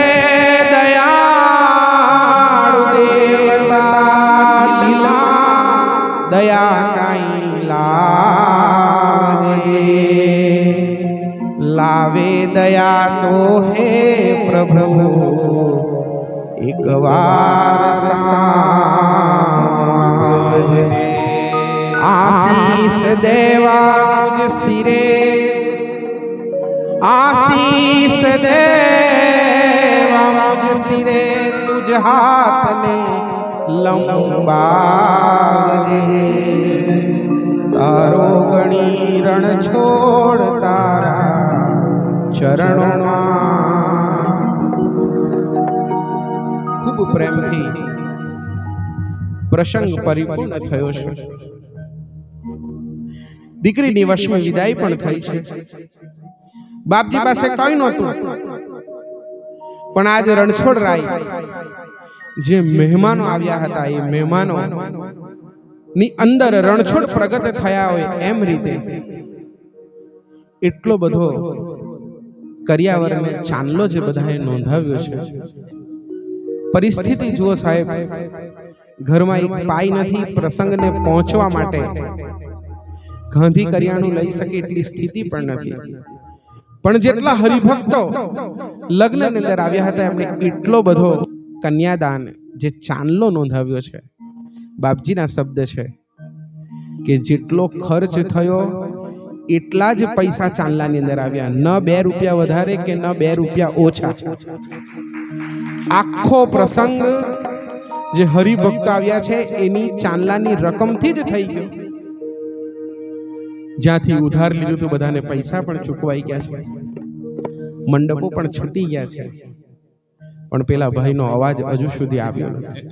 દયાળુ દેવતા, લીલા દયા કાઈ લાવે દયા તો હે પ્રભુ એક વાર સાંભળજે. આશીષ દેવા મુજ સિરે, આશીષ દેવા મુજ સિરે, તુજ હાથને લંબાવજે. તારો ગણી રણ છોડ તારા ચરણોમાં. ખૂબ પ્રેમથી પ્રસંગ પરિપૂર્ણ થયો છે. દીકરીની વશમાં વિદાય પણ થઈ છે. બાપજી પાસે કઈ નહોતું, પણ આજ રણછોડરાય જે મહેમાનો આવ્યા હતા એ મહેમાનો ની અંદર રણછોડ પ્રગટ થયા હોય એમ રીતે એટલો બધો કર્યાવરને ચાંદલો જે બધાએ નોંધાવ્યો છે. પરિસ્થિતિ જુઓ સાહેબ, ઘરમાં એક પાઈ નથી, પ્રસંગને પહોંચવા માટે ગાંધી કરિયાણું લઈ શકે એટલી સ્થિતિ પણ નથી. પણ જેટલા હરિભક્તો લગ્નની અંદર આવ્યા હતા એમણે એટલો બધો કન્યાદાન જે ચાંદલો નોંધાવ્યો છે. બાપજીના શબ્દ છે કે જેટલો ખર્ચ થયો એટલા જ પૈસા ચાંદલાની અંદર આવ્યા, ન 2 રૂપિયા વધારે કે ન 2 રૂપિયા ઓછા. આખો પ્રસંગ જે હરિભક્તો આવ્યા છે એની ચાંદલાની રકમથી જ થઈ ગયો. જ્યાંથી ઉધાર લીધું તો બધાને પૈસા પણ ચૂકવાઈ ગયા છે, મંડપો પણ છૂટી ગયા છે, પણ પેલા ભાઈનો અવાજ હજુ સુધી આવ્યો નથી.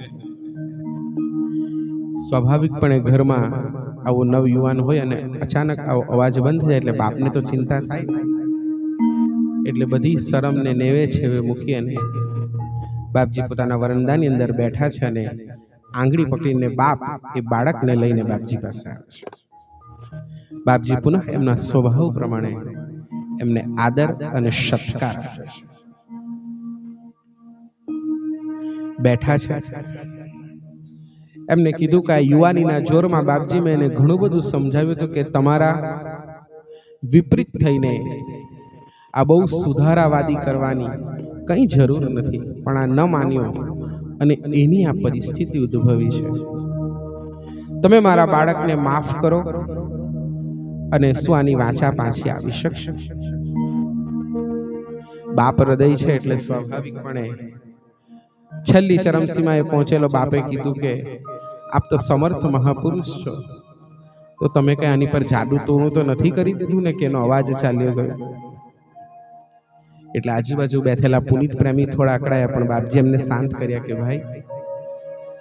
સ્વાભાવિકપણે ઘરમાં આવો નવયુવાન હોય અને અચાનક આવો અવાજ બંધ થાય એટલે બાપને તો ચિંતા થાય. એટલે બધી શરમને નેવે છે મૂકી અને બાપજી પોતાના વરંડાની અંદર બેઠા છે અને આંગળી પકડીને બાપ એ બાળકને લઈને બાપજી પાસે આવે છે. બાપજી પુનઃ એમના સ્વભાવ પ્રમાણે એમને આદર અને સત્કાર આપે છે. બેઠા છે, એમને કીધું કે આ યુવાનીના જોરમાં બાપજી મેં એને ઘણું બધું સમજાવ્યું હતું કે તમારા વિપરીત થઈને આ બહુ સુધારાવાદી કરવાની કંઈ જરૂર નથી, પણ આ ન માન્યો અને એની આ પરિસ્થિતિ ઉદ્ભવી છે. તમે મારા બાળકને માફ કરો અને શું આની વાચા પાછી આવી શકશે? બાપ હૃદય છે એટલે સ્વાભાવિકપણે છેલ્લી ચરમસીમાએ પહોંચેલો બાપે કીધું કે આપ તો સમર્થ મહાપુરુષ છો, તો તમે કઈ આની પર જાદુ તોડું તો નથી કરી દીધું ને કે એનો અવાજ ચાલ્યો ગયો? એટલે આજુબાજુ બેઠેલા પુનિત પ્રેમી થોડા અકળાયા, પણ બાપજી એમને શાંત કર્યા કે ભાઈ,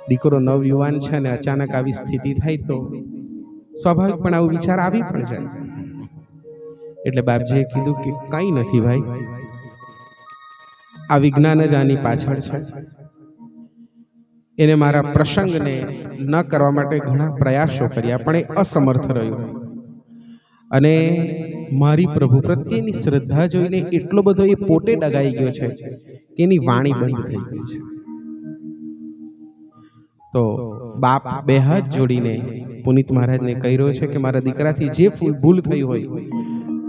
દીકરો નવયુવાન છે ને અચાનક આવી સ્થિતિ થાય તો સ્વાભાવિક પણ આવો વિચાર આવી પણ જાય. એટલે બાપજીએ કીધું કે કંઈ નથી ભાઈ, આ વિજ્ઞાન જ આની પાછળ છે. એને મારા પ્રસંગને ન કરવા માટે ઘણા પ્રયાસો કર્યા પણ એ અસમર્થ રહ્યો અને મારી પ્રભુ પ્રત્યેની શ્રદ્ધા જોઈને એટલો બધો એ પોતે ડગાઈ ગયો છે કે એની વાણી બંધ થઈ ગઈ છે. તો બાપ બે હાથ જોડીને પુનિત મહારાજને કહી રહ્યો છે કે મારા દીકરાથી જે ભૂલ થઈ હોય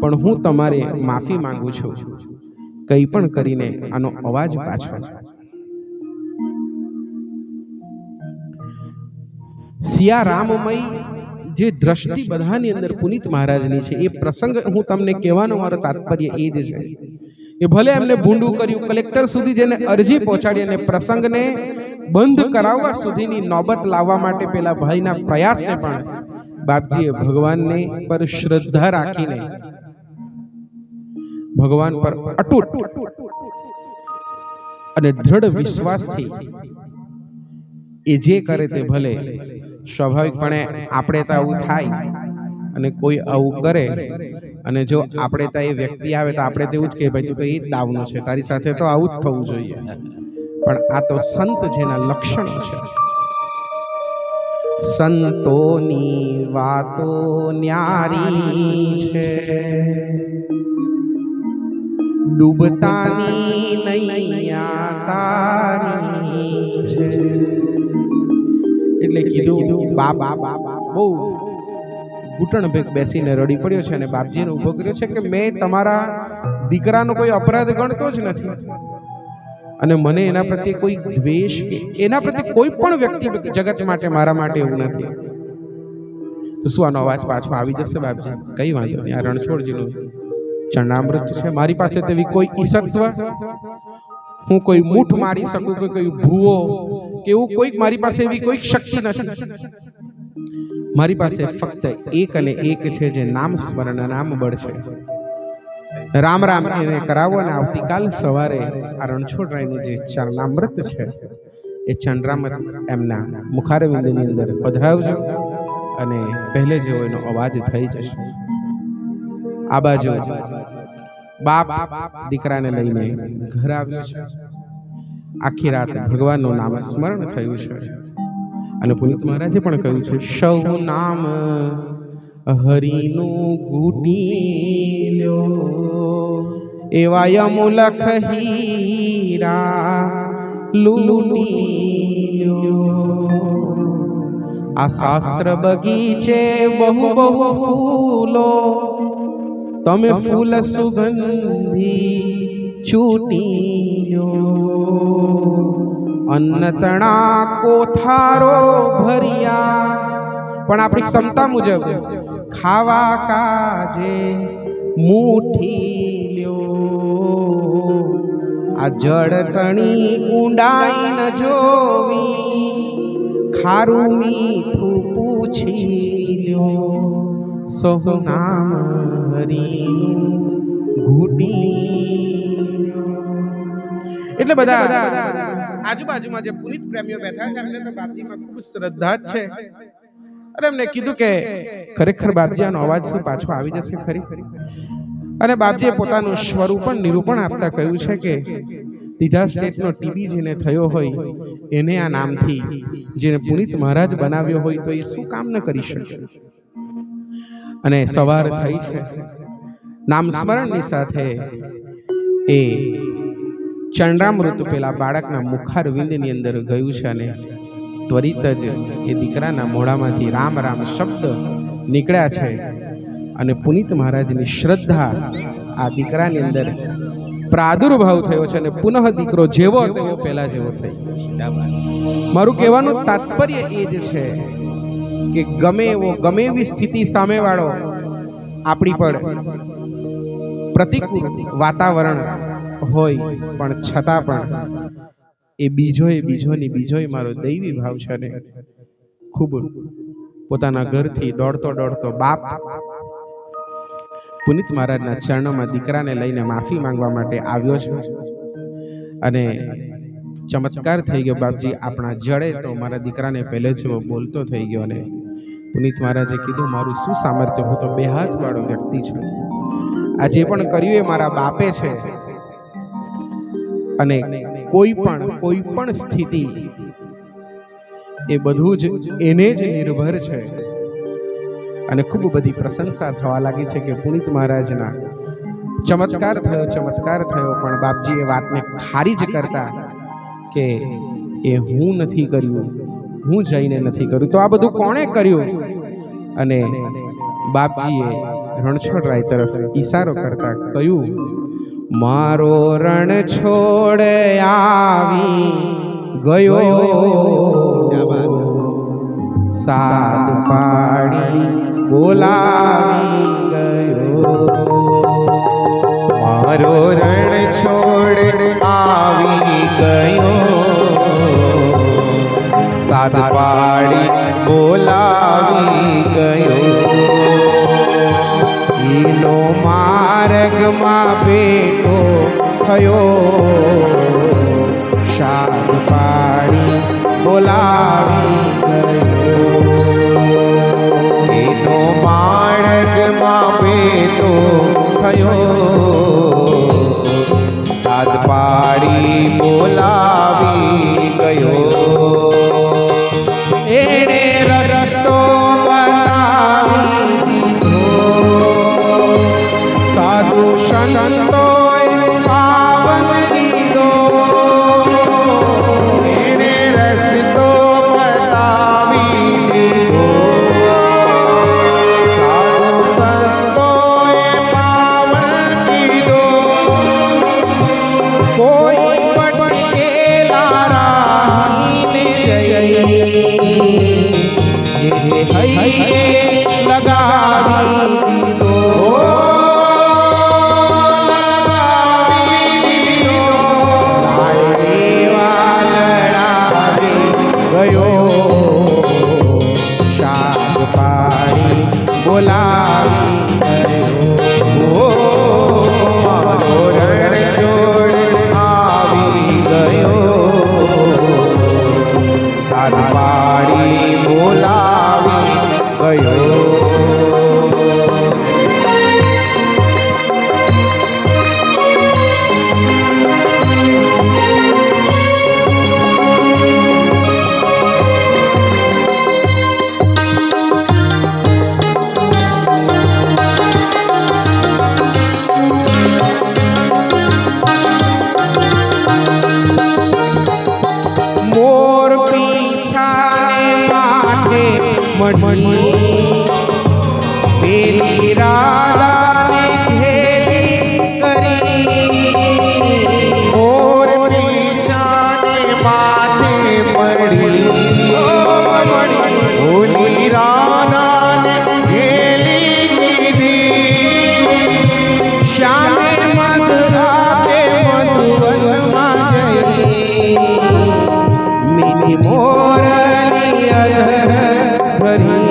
પણ હું તમારે માફી માંગુ છું, કંઈ પણ કરીને આનો અવાજ પાછો. સિયા રામમય જે દ્રષ્ટિ બધાની અંદર પુનિત મહારાજની છે, એ પ્રસંગ હું તમને કહેવાનો મારો તાત્પર્ય એ જ છે કે ભલે એમને ભૂંડું કર્યું, કલેક્ટર સુધી જેને અરજી પહોંચાડી અને પ્રસંગને બંધ કરાવવા સુધીની નોબત લાવવા માટે પેલા ભાઈના પ્રયાસને પણ બાપજીએ ભગવાનને પર શ્રદ્ધા રાખીને, ભગવાન પર અટૂટ અને દ્રઢ વિશ્વાસથી એ જે કરે તે ભલે. સ્વાભાવિકપણે આપણે તો આવું થાય અને કોઈ આવું કરે અને જો આપણે તો એ વ્યક્તિ આવે તો આપણે તો એવું જ કે ભાઈ તું તો એ જ દાવનો છે, તારી સાથે તો આવું જ થવું જોઈએ. પણ આ તો સંત જેના લક્ષણો છે, સંતોની વાતો ન્યારી છે, ડૂબતાની નૈયા તારી છે. એટલે કીધું બાપ બહુ ઘૂંટણ ભેગ બેસીને રડી પડ્યો છે અને બાપજીને ઉભો કર્યો છે કે મેં તમારા દીકરાનો કોઈ અપરાધ ગણતો જ નથી અને મને એના પ્રત્યે કોઈ દ્વેષ કે એના પ્રત્યે કોઈ પણ વ્યક્તિ જગત માટે મારા માટે એવું નથી. તો શું આનો અવાજ પાછો આવી જશે બાપજી? કઈ વાંધો નહીં, આ રણછોડજીનું ચરણામૃત છે. મારી પાસે તેવી કોઈ ઈસત્વ, હું કોઈ મૂઠ મારી શકું કે કોઈ ભૂવો કે એવું કોઈ મારી પાસે એવી કોઈ શક્તિ નથી. મારી પાસે ફક્ત એક અને એક છે જે નામ સ્મરણ, નામ બળ છે. રામ રામ એને કરાવો અને આવતીકાલ સવારે આ રણછોડરાયનું જે ચરણામૃત છે એ ચરણામૃત એમના મુખારવિંદની અંદર પધરાવજો અને પહેલે જેવો એનો અવાજ થઈ જશે. આ બાજુ બાપ દીકરાને લઈને ઘર આવ્યો છે. આખી રાત ભગવાનનું નામ સ્મરણ થયું છે. અને પુનિત મહારાજે પણ કહ્યું છે, સૌ નામ હરિનું ઘૂંટી લ્યો, એવા યમુલખ હીરા લૂંટી લ્યો. આ શાસ્ત્ર બગીચે બહુ બહુ ફૂલો, તમે ફૂલ સુગંધી ચૂંટી લ્યો. અન્ન તણા કોઠારો ભર્યા, પણ આપણી ક્ષમતા મુજબ ખાવા કાજે મુઠ્ઠી લ્યો. આ જળ તણી ઊંડાઈ ન જોવી, ખારું મીઠું પૂછી લ્યો. સૌ નામ હરિનું ઘૂંટી લ્યો. એટલે બધા આજુબાજુમાં જે પુનિત પ્રેમીઓ બેઠા છે એમને તો બાપજીમાં ખૂબ શ્રદ્ધા જ છે. અને એમને કીધું કે ખરેખર બાપજી આનો અવાજ શું પાછો આવી જશે ખરી? અને બાપજીએ પોતાનું સ્વરૂપણ નિરૂપણ આપતા કહ્યું છે કે ત્રીજા સ્ટેજનો ટીબી જેને થયો હોય એને આ નામથી જેને પુનિત મહારાજ બનાવ્યો હોય તો એ શું કામ ન કરી શકે? અને સવાર થઈ છે, નામ સ્મરણની સાથે એ ચંદ્રામૃત પેલા બાળકના મુખારવિંદની અંદર ગયું છે અને ત્વરિત જ એ દીકરાના મોઢામાંથી રામ રામ શબ્દ નીકળ્યા છે. અને પુનિત મહારાજની શ્રદ્ધા આ દીકરાની અંદર પ્રાદુર્ભાવ થયો છે અને પુનઃ દીકરો જેવો તેવો પહેલા જેવો થઈ ગયો. મારું કહેવાનું તાત્પર્ય એ જ છે કે ગમે એવી સ્થિતિ સામેવાળો આપણી પર પ્રતિકૂળ વાતાવરણ હોય પણ છતાં પણ એ બીજોય મારો દૈવી ભાવ છે ને ખૂબ પોતાના ઘરથી દોડતો બાપ પુનિત મહારાજના ચરણોમાં દીકરાને લઈને માફી માંગવા માટે આવ્યો છે. અને ચમત્કાર થઈ ગયો. બાપજી આપણા જડે તો મારા દીકરાને પહેલે જેવો બોલતો થઈ ગયો. અને પુનિત મહારાજે કીધું, મારું શું સામર્થ્ય, હું તો બે હાથ વાળો વ્યક્તિ છું. આ જે પણ કર્યું એ મારા બાપે છે. અને કોઈ પણ સ્થિતિ એ બધું જ એને જ નિર્ભર છે. અને ખૂબ બધી પ્રશંસા થવા લાગી છે કે પુનિત મહારાજના ચમત્કાર થયો પણ બાપજી એ વાતને ખારીજ કરતા કે એ હું નથી કર્યું, હું જઈને નથી કર્યું, તો આ બધું કોણે કર્યું? અને બાપજીએ રણછોડરાય તરફ ઈશારો કરતા કહ્યું, મારો રણ છોડ આવી ગયો, સાદ પાડી બોલાવી ગયો. મારો રણ છોડ આવી ગયો, સાદ પાડી બોલાવી ગયો. એનો માર્ગમાં બેઠો થયો, શાદ પાડી બોલાવી ગયો. એનો માર્ગમાં બેઠો થયો, સાદ પાડી બોલાવી ગયો. એણે રસ્તો બતાવી દીધો, સાધુ સંતોએ પાવન કીધો. એણે રસ્તો બતાવી દીધો, સાધુ સંતોએ પાવન કીધો. કોઈ ભટકેલા રાહીને જઈ હૈયે લગાવી દીધો. મણી પેલી રાધાને ઘેરી કરી મોર પીછાને માથે પડી ઓલી રાધાને ઘેલી કીધી શ્યામે મધરાતે મધુવનમાં જઈ મીઠી મોરલી અધર ભરી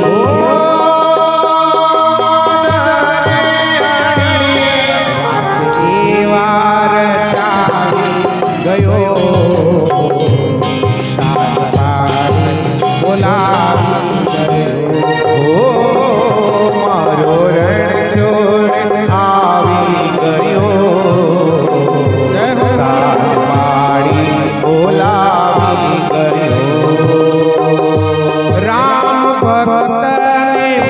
રાસ એવા રચાવી ગયો શારદાએ બોલાવી ગયો મારો રણ છોડ આવી ગયો સાત પાડી બોલાવી ગયો રામ ભક્તને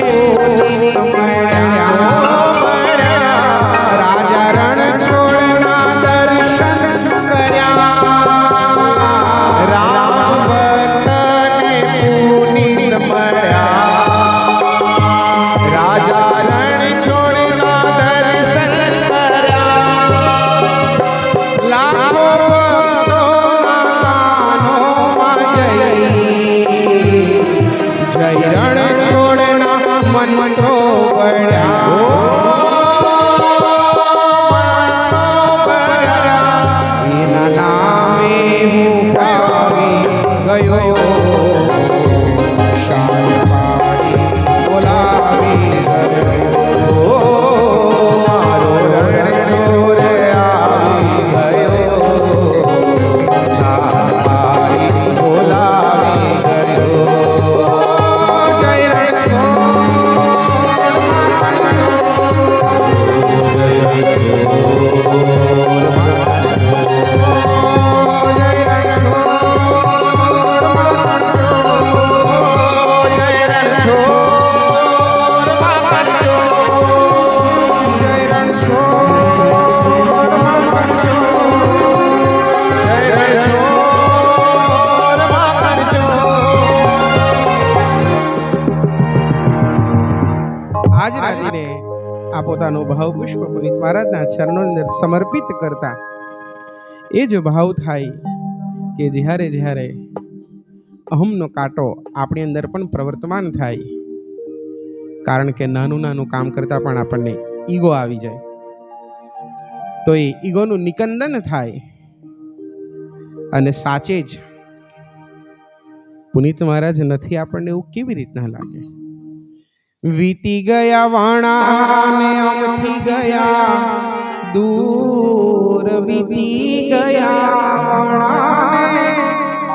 પૂજિત મળ્યા રાજા રણ છોડના દર્શન કર્યા રામ ભક્તને પુનિત મળ્યા રાજા રણ છોડના દર્શન કર્યા લાખો ભક્તોના કાનોમાં જય રણ છોડના મંત્રો પડ્યા એના નામે હું આવી ગયો શાન પાડી બોલાવી ગયો મારો રણ છોડ આવી ગયો સાત પાડી બોલાવી ગયો જય રણ છોડ આજના દિને આ પોતાનું ભાવ પુષ્પ પુનિત મહારાજના ચરણોની અંદર સમર્પિત કરતા એ જ ભાવ થાય કે જ્યારે જ્યારે અહમનો કાંટો આપણી અંદર પણ પ્રવર્તમાન થાય, કારણ કે નાનું નાનું કામ કરતા પણ આપણને ઈગો આવી જાય, તો એ ઈગોનું નિકંદન થાય અને સાચે જ પુનિત મહારાજ નથી આપણને એવું કેવી રીતના લાગે? વીતી ગયા વાણા ને અમથી ગયા દૂર, વીતી ગયા વાણા ને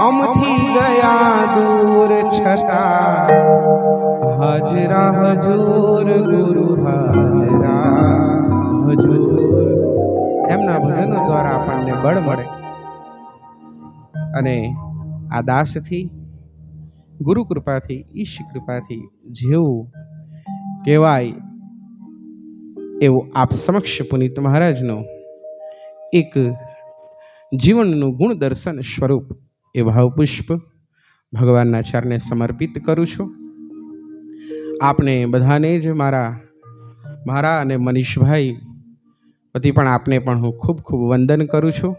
અમથી ગયા દૂર, છતાં હાજરા હજૂર ગુરુ હાજરા હજૂર. એમના ભજનો દ્વારા આપણને બળ મળે અને આ દાસથી ગુરુ કૃપાથી ઈશ કૃપાથી જેવું કહેવાય એવું આપ સમક્ષ પુનિત મહારાજનો એક જીવનનું ગુણ દર્શન સ્વરૂપ એ ભાવપુષ્પ ભગવાનના ચરણે સમર્પિત કરું છું. આપને બધાને જ મારા અને મનીષભાઈ વતી પણ આપને પણ હું ખૂબ ખૂબ વંદન કરું છું.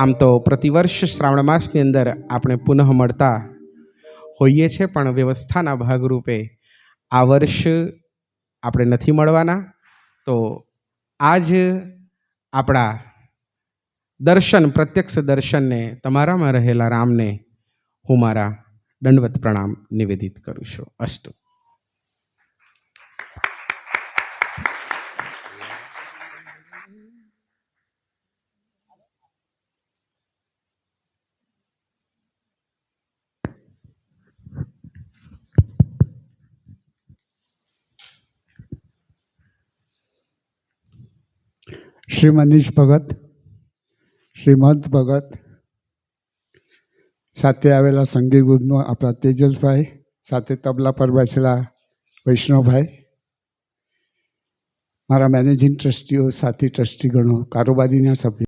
આમ તો પ્રતિવર્ષ શ્રાવણ માસની અંદર આપણે પુનઃ મળતા હોઈએ છીએ, પણ વ્યવસ્થાના ભાગરૂપે આ વર્ષ આપણે નથી મળવાના. તો આજ આપણા દર્શન, પ્રત્યક્ષ દર્શનને તમારામાં રહેલા રામને હું મારા દંડવત પ્રણામ નિવેદિત કરું છું. અસ્તુ. શ્રી મનીષ ભગત, શ્રીમંત ભગત, સાથે આવેલા સંગીત ગુરુનો આપણા તેજસભાઈ, સાથે તબલા પર બેસેલા વૈષ્ણવભાઈ, મારા મેનેજિંગ ટ્રસ્ટીઓ, સાથી ટ્રસ્ટીગણો, કારોબારીના સભ્યો,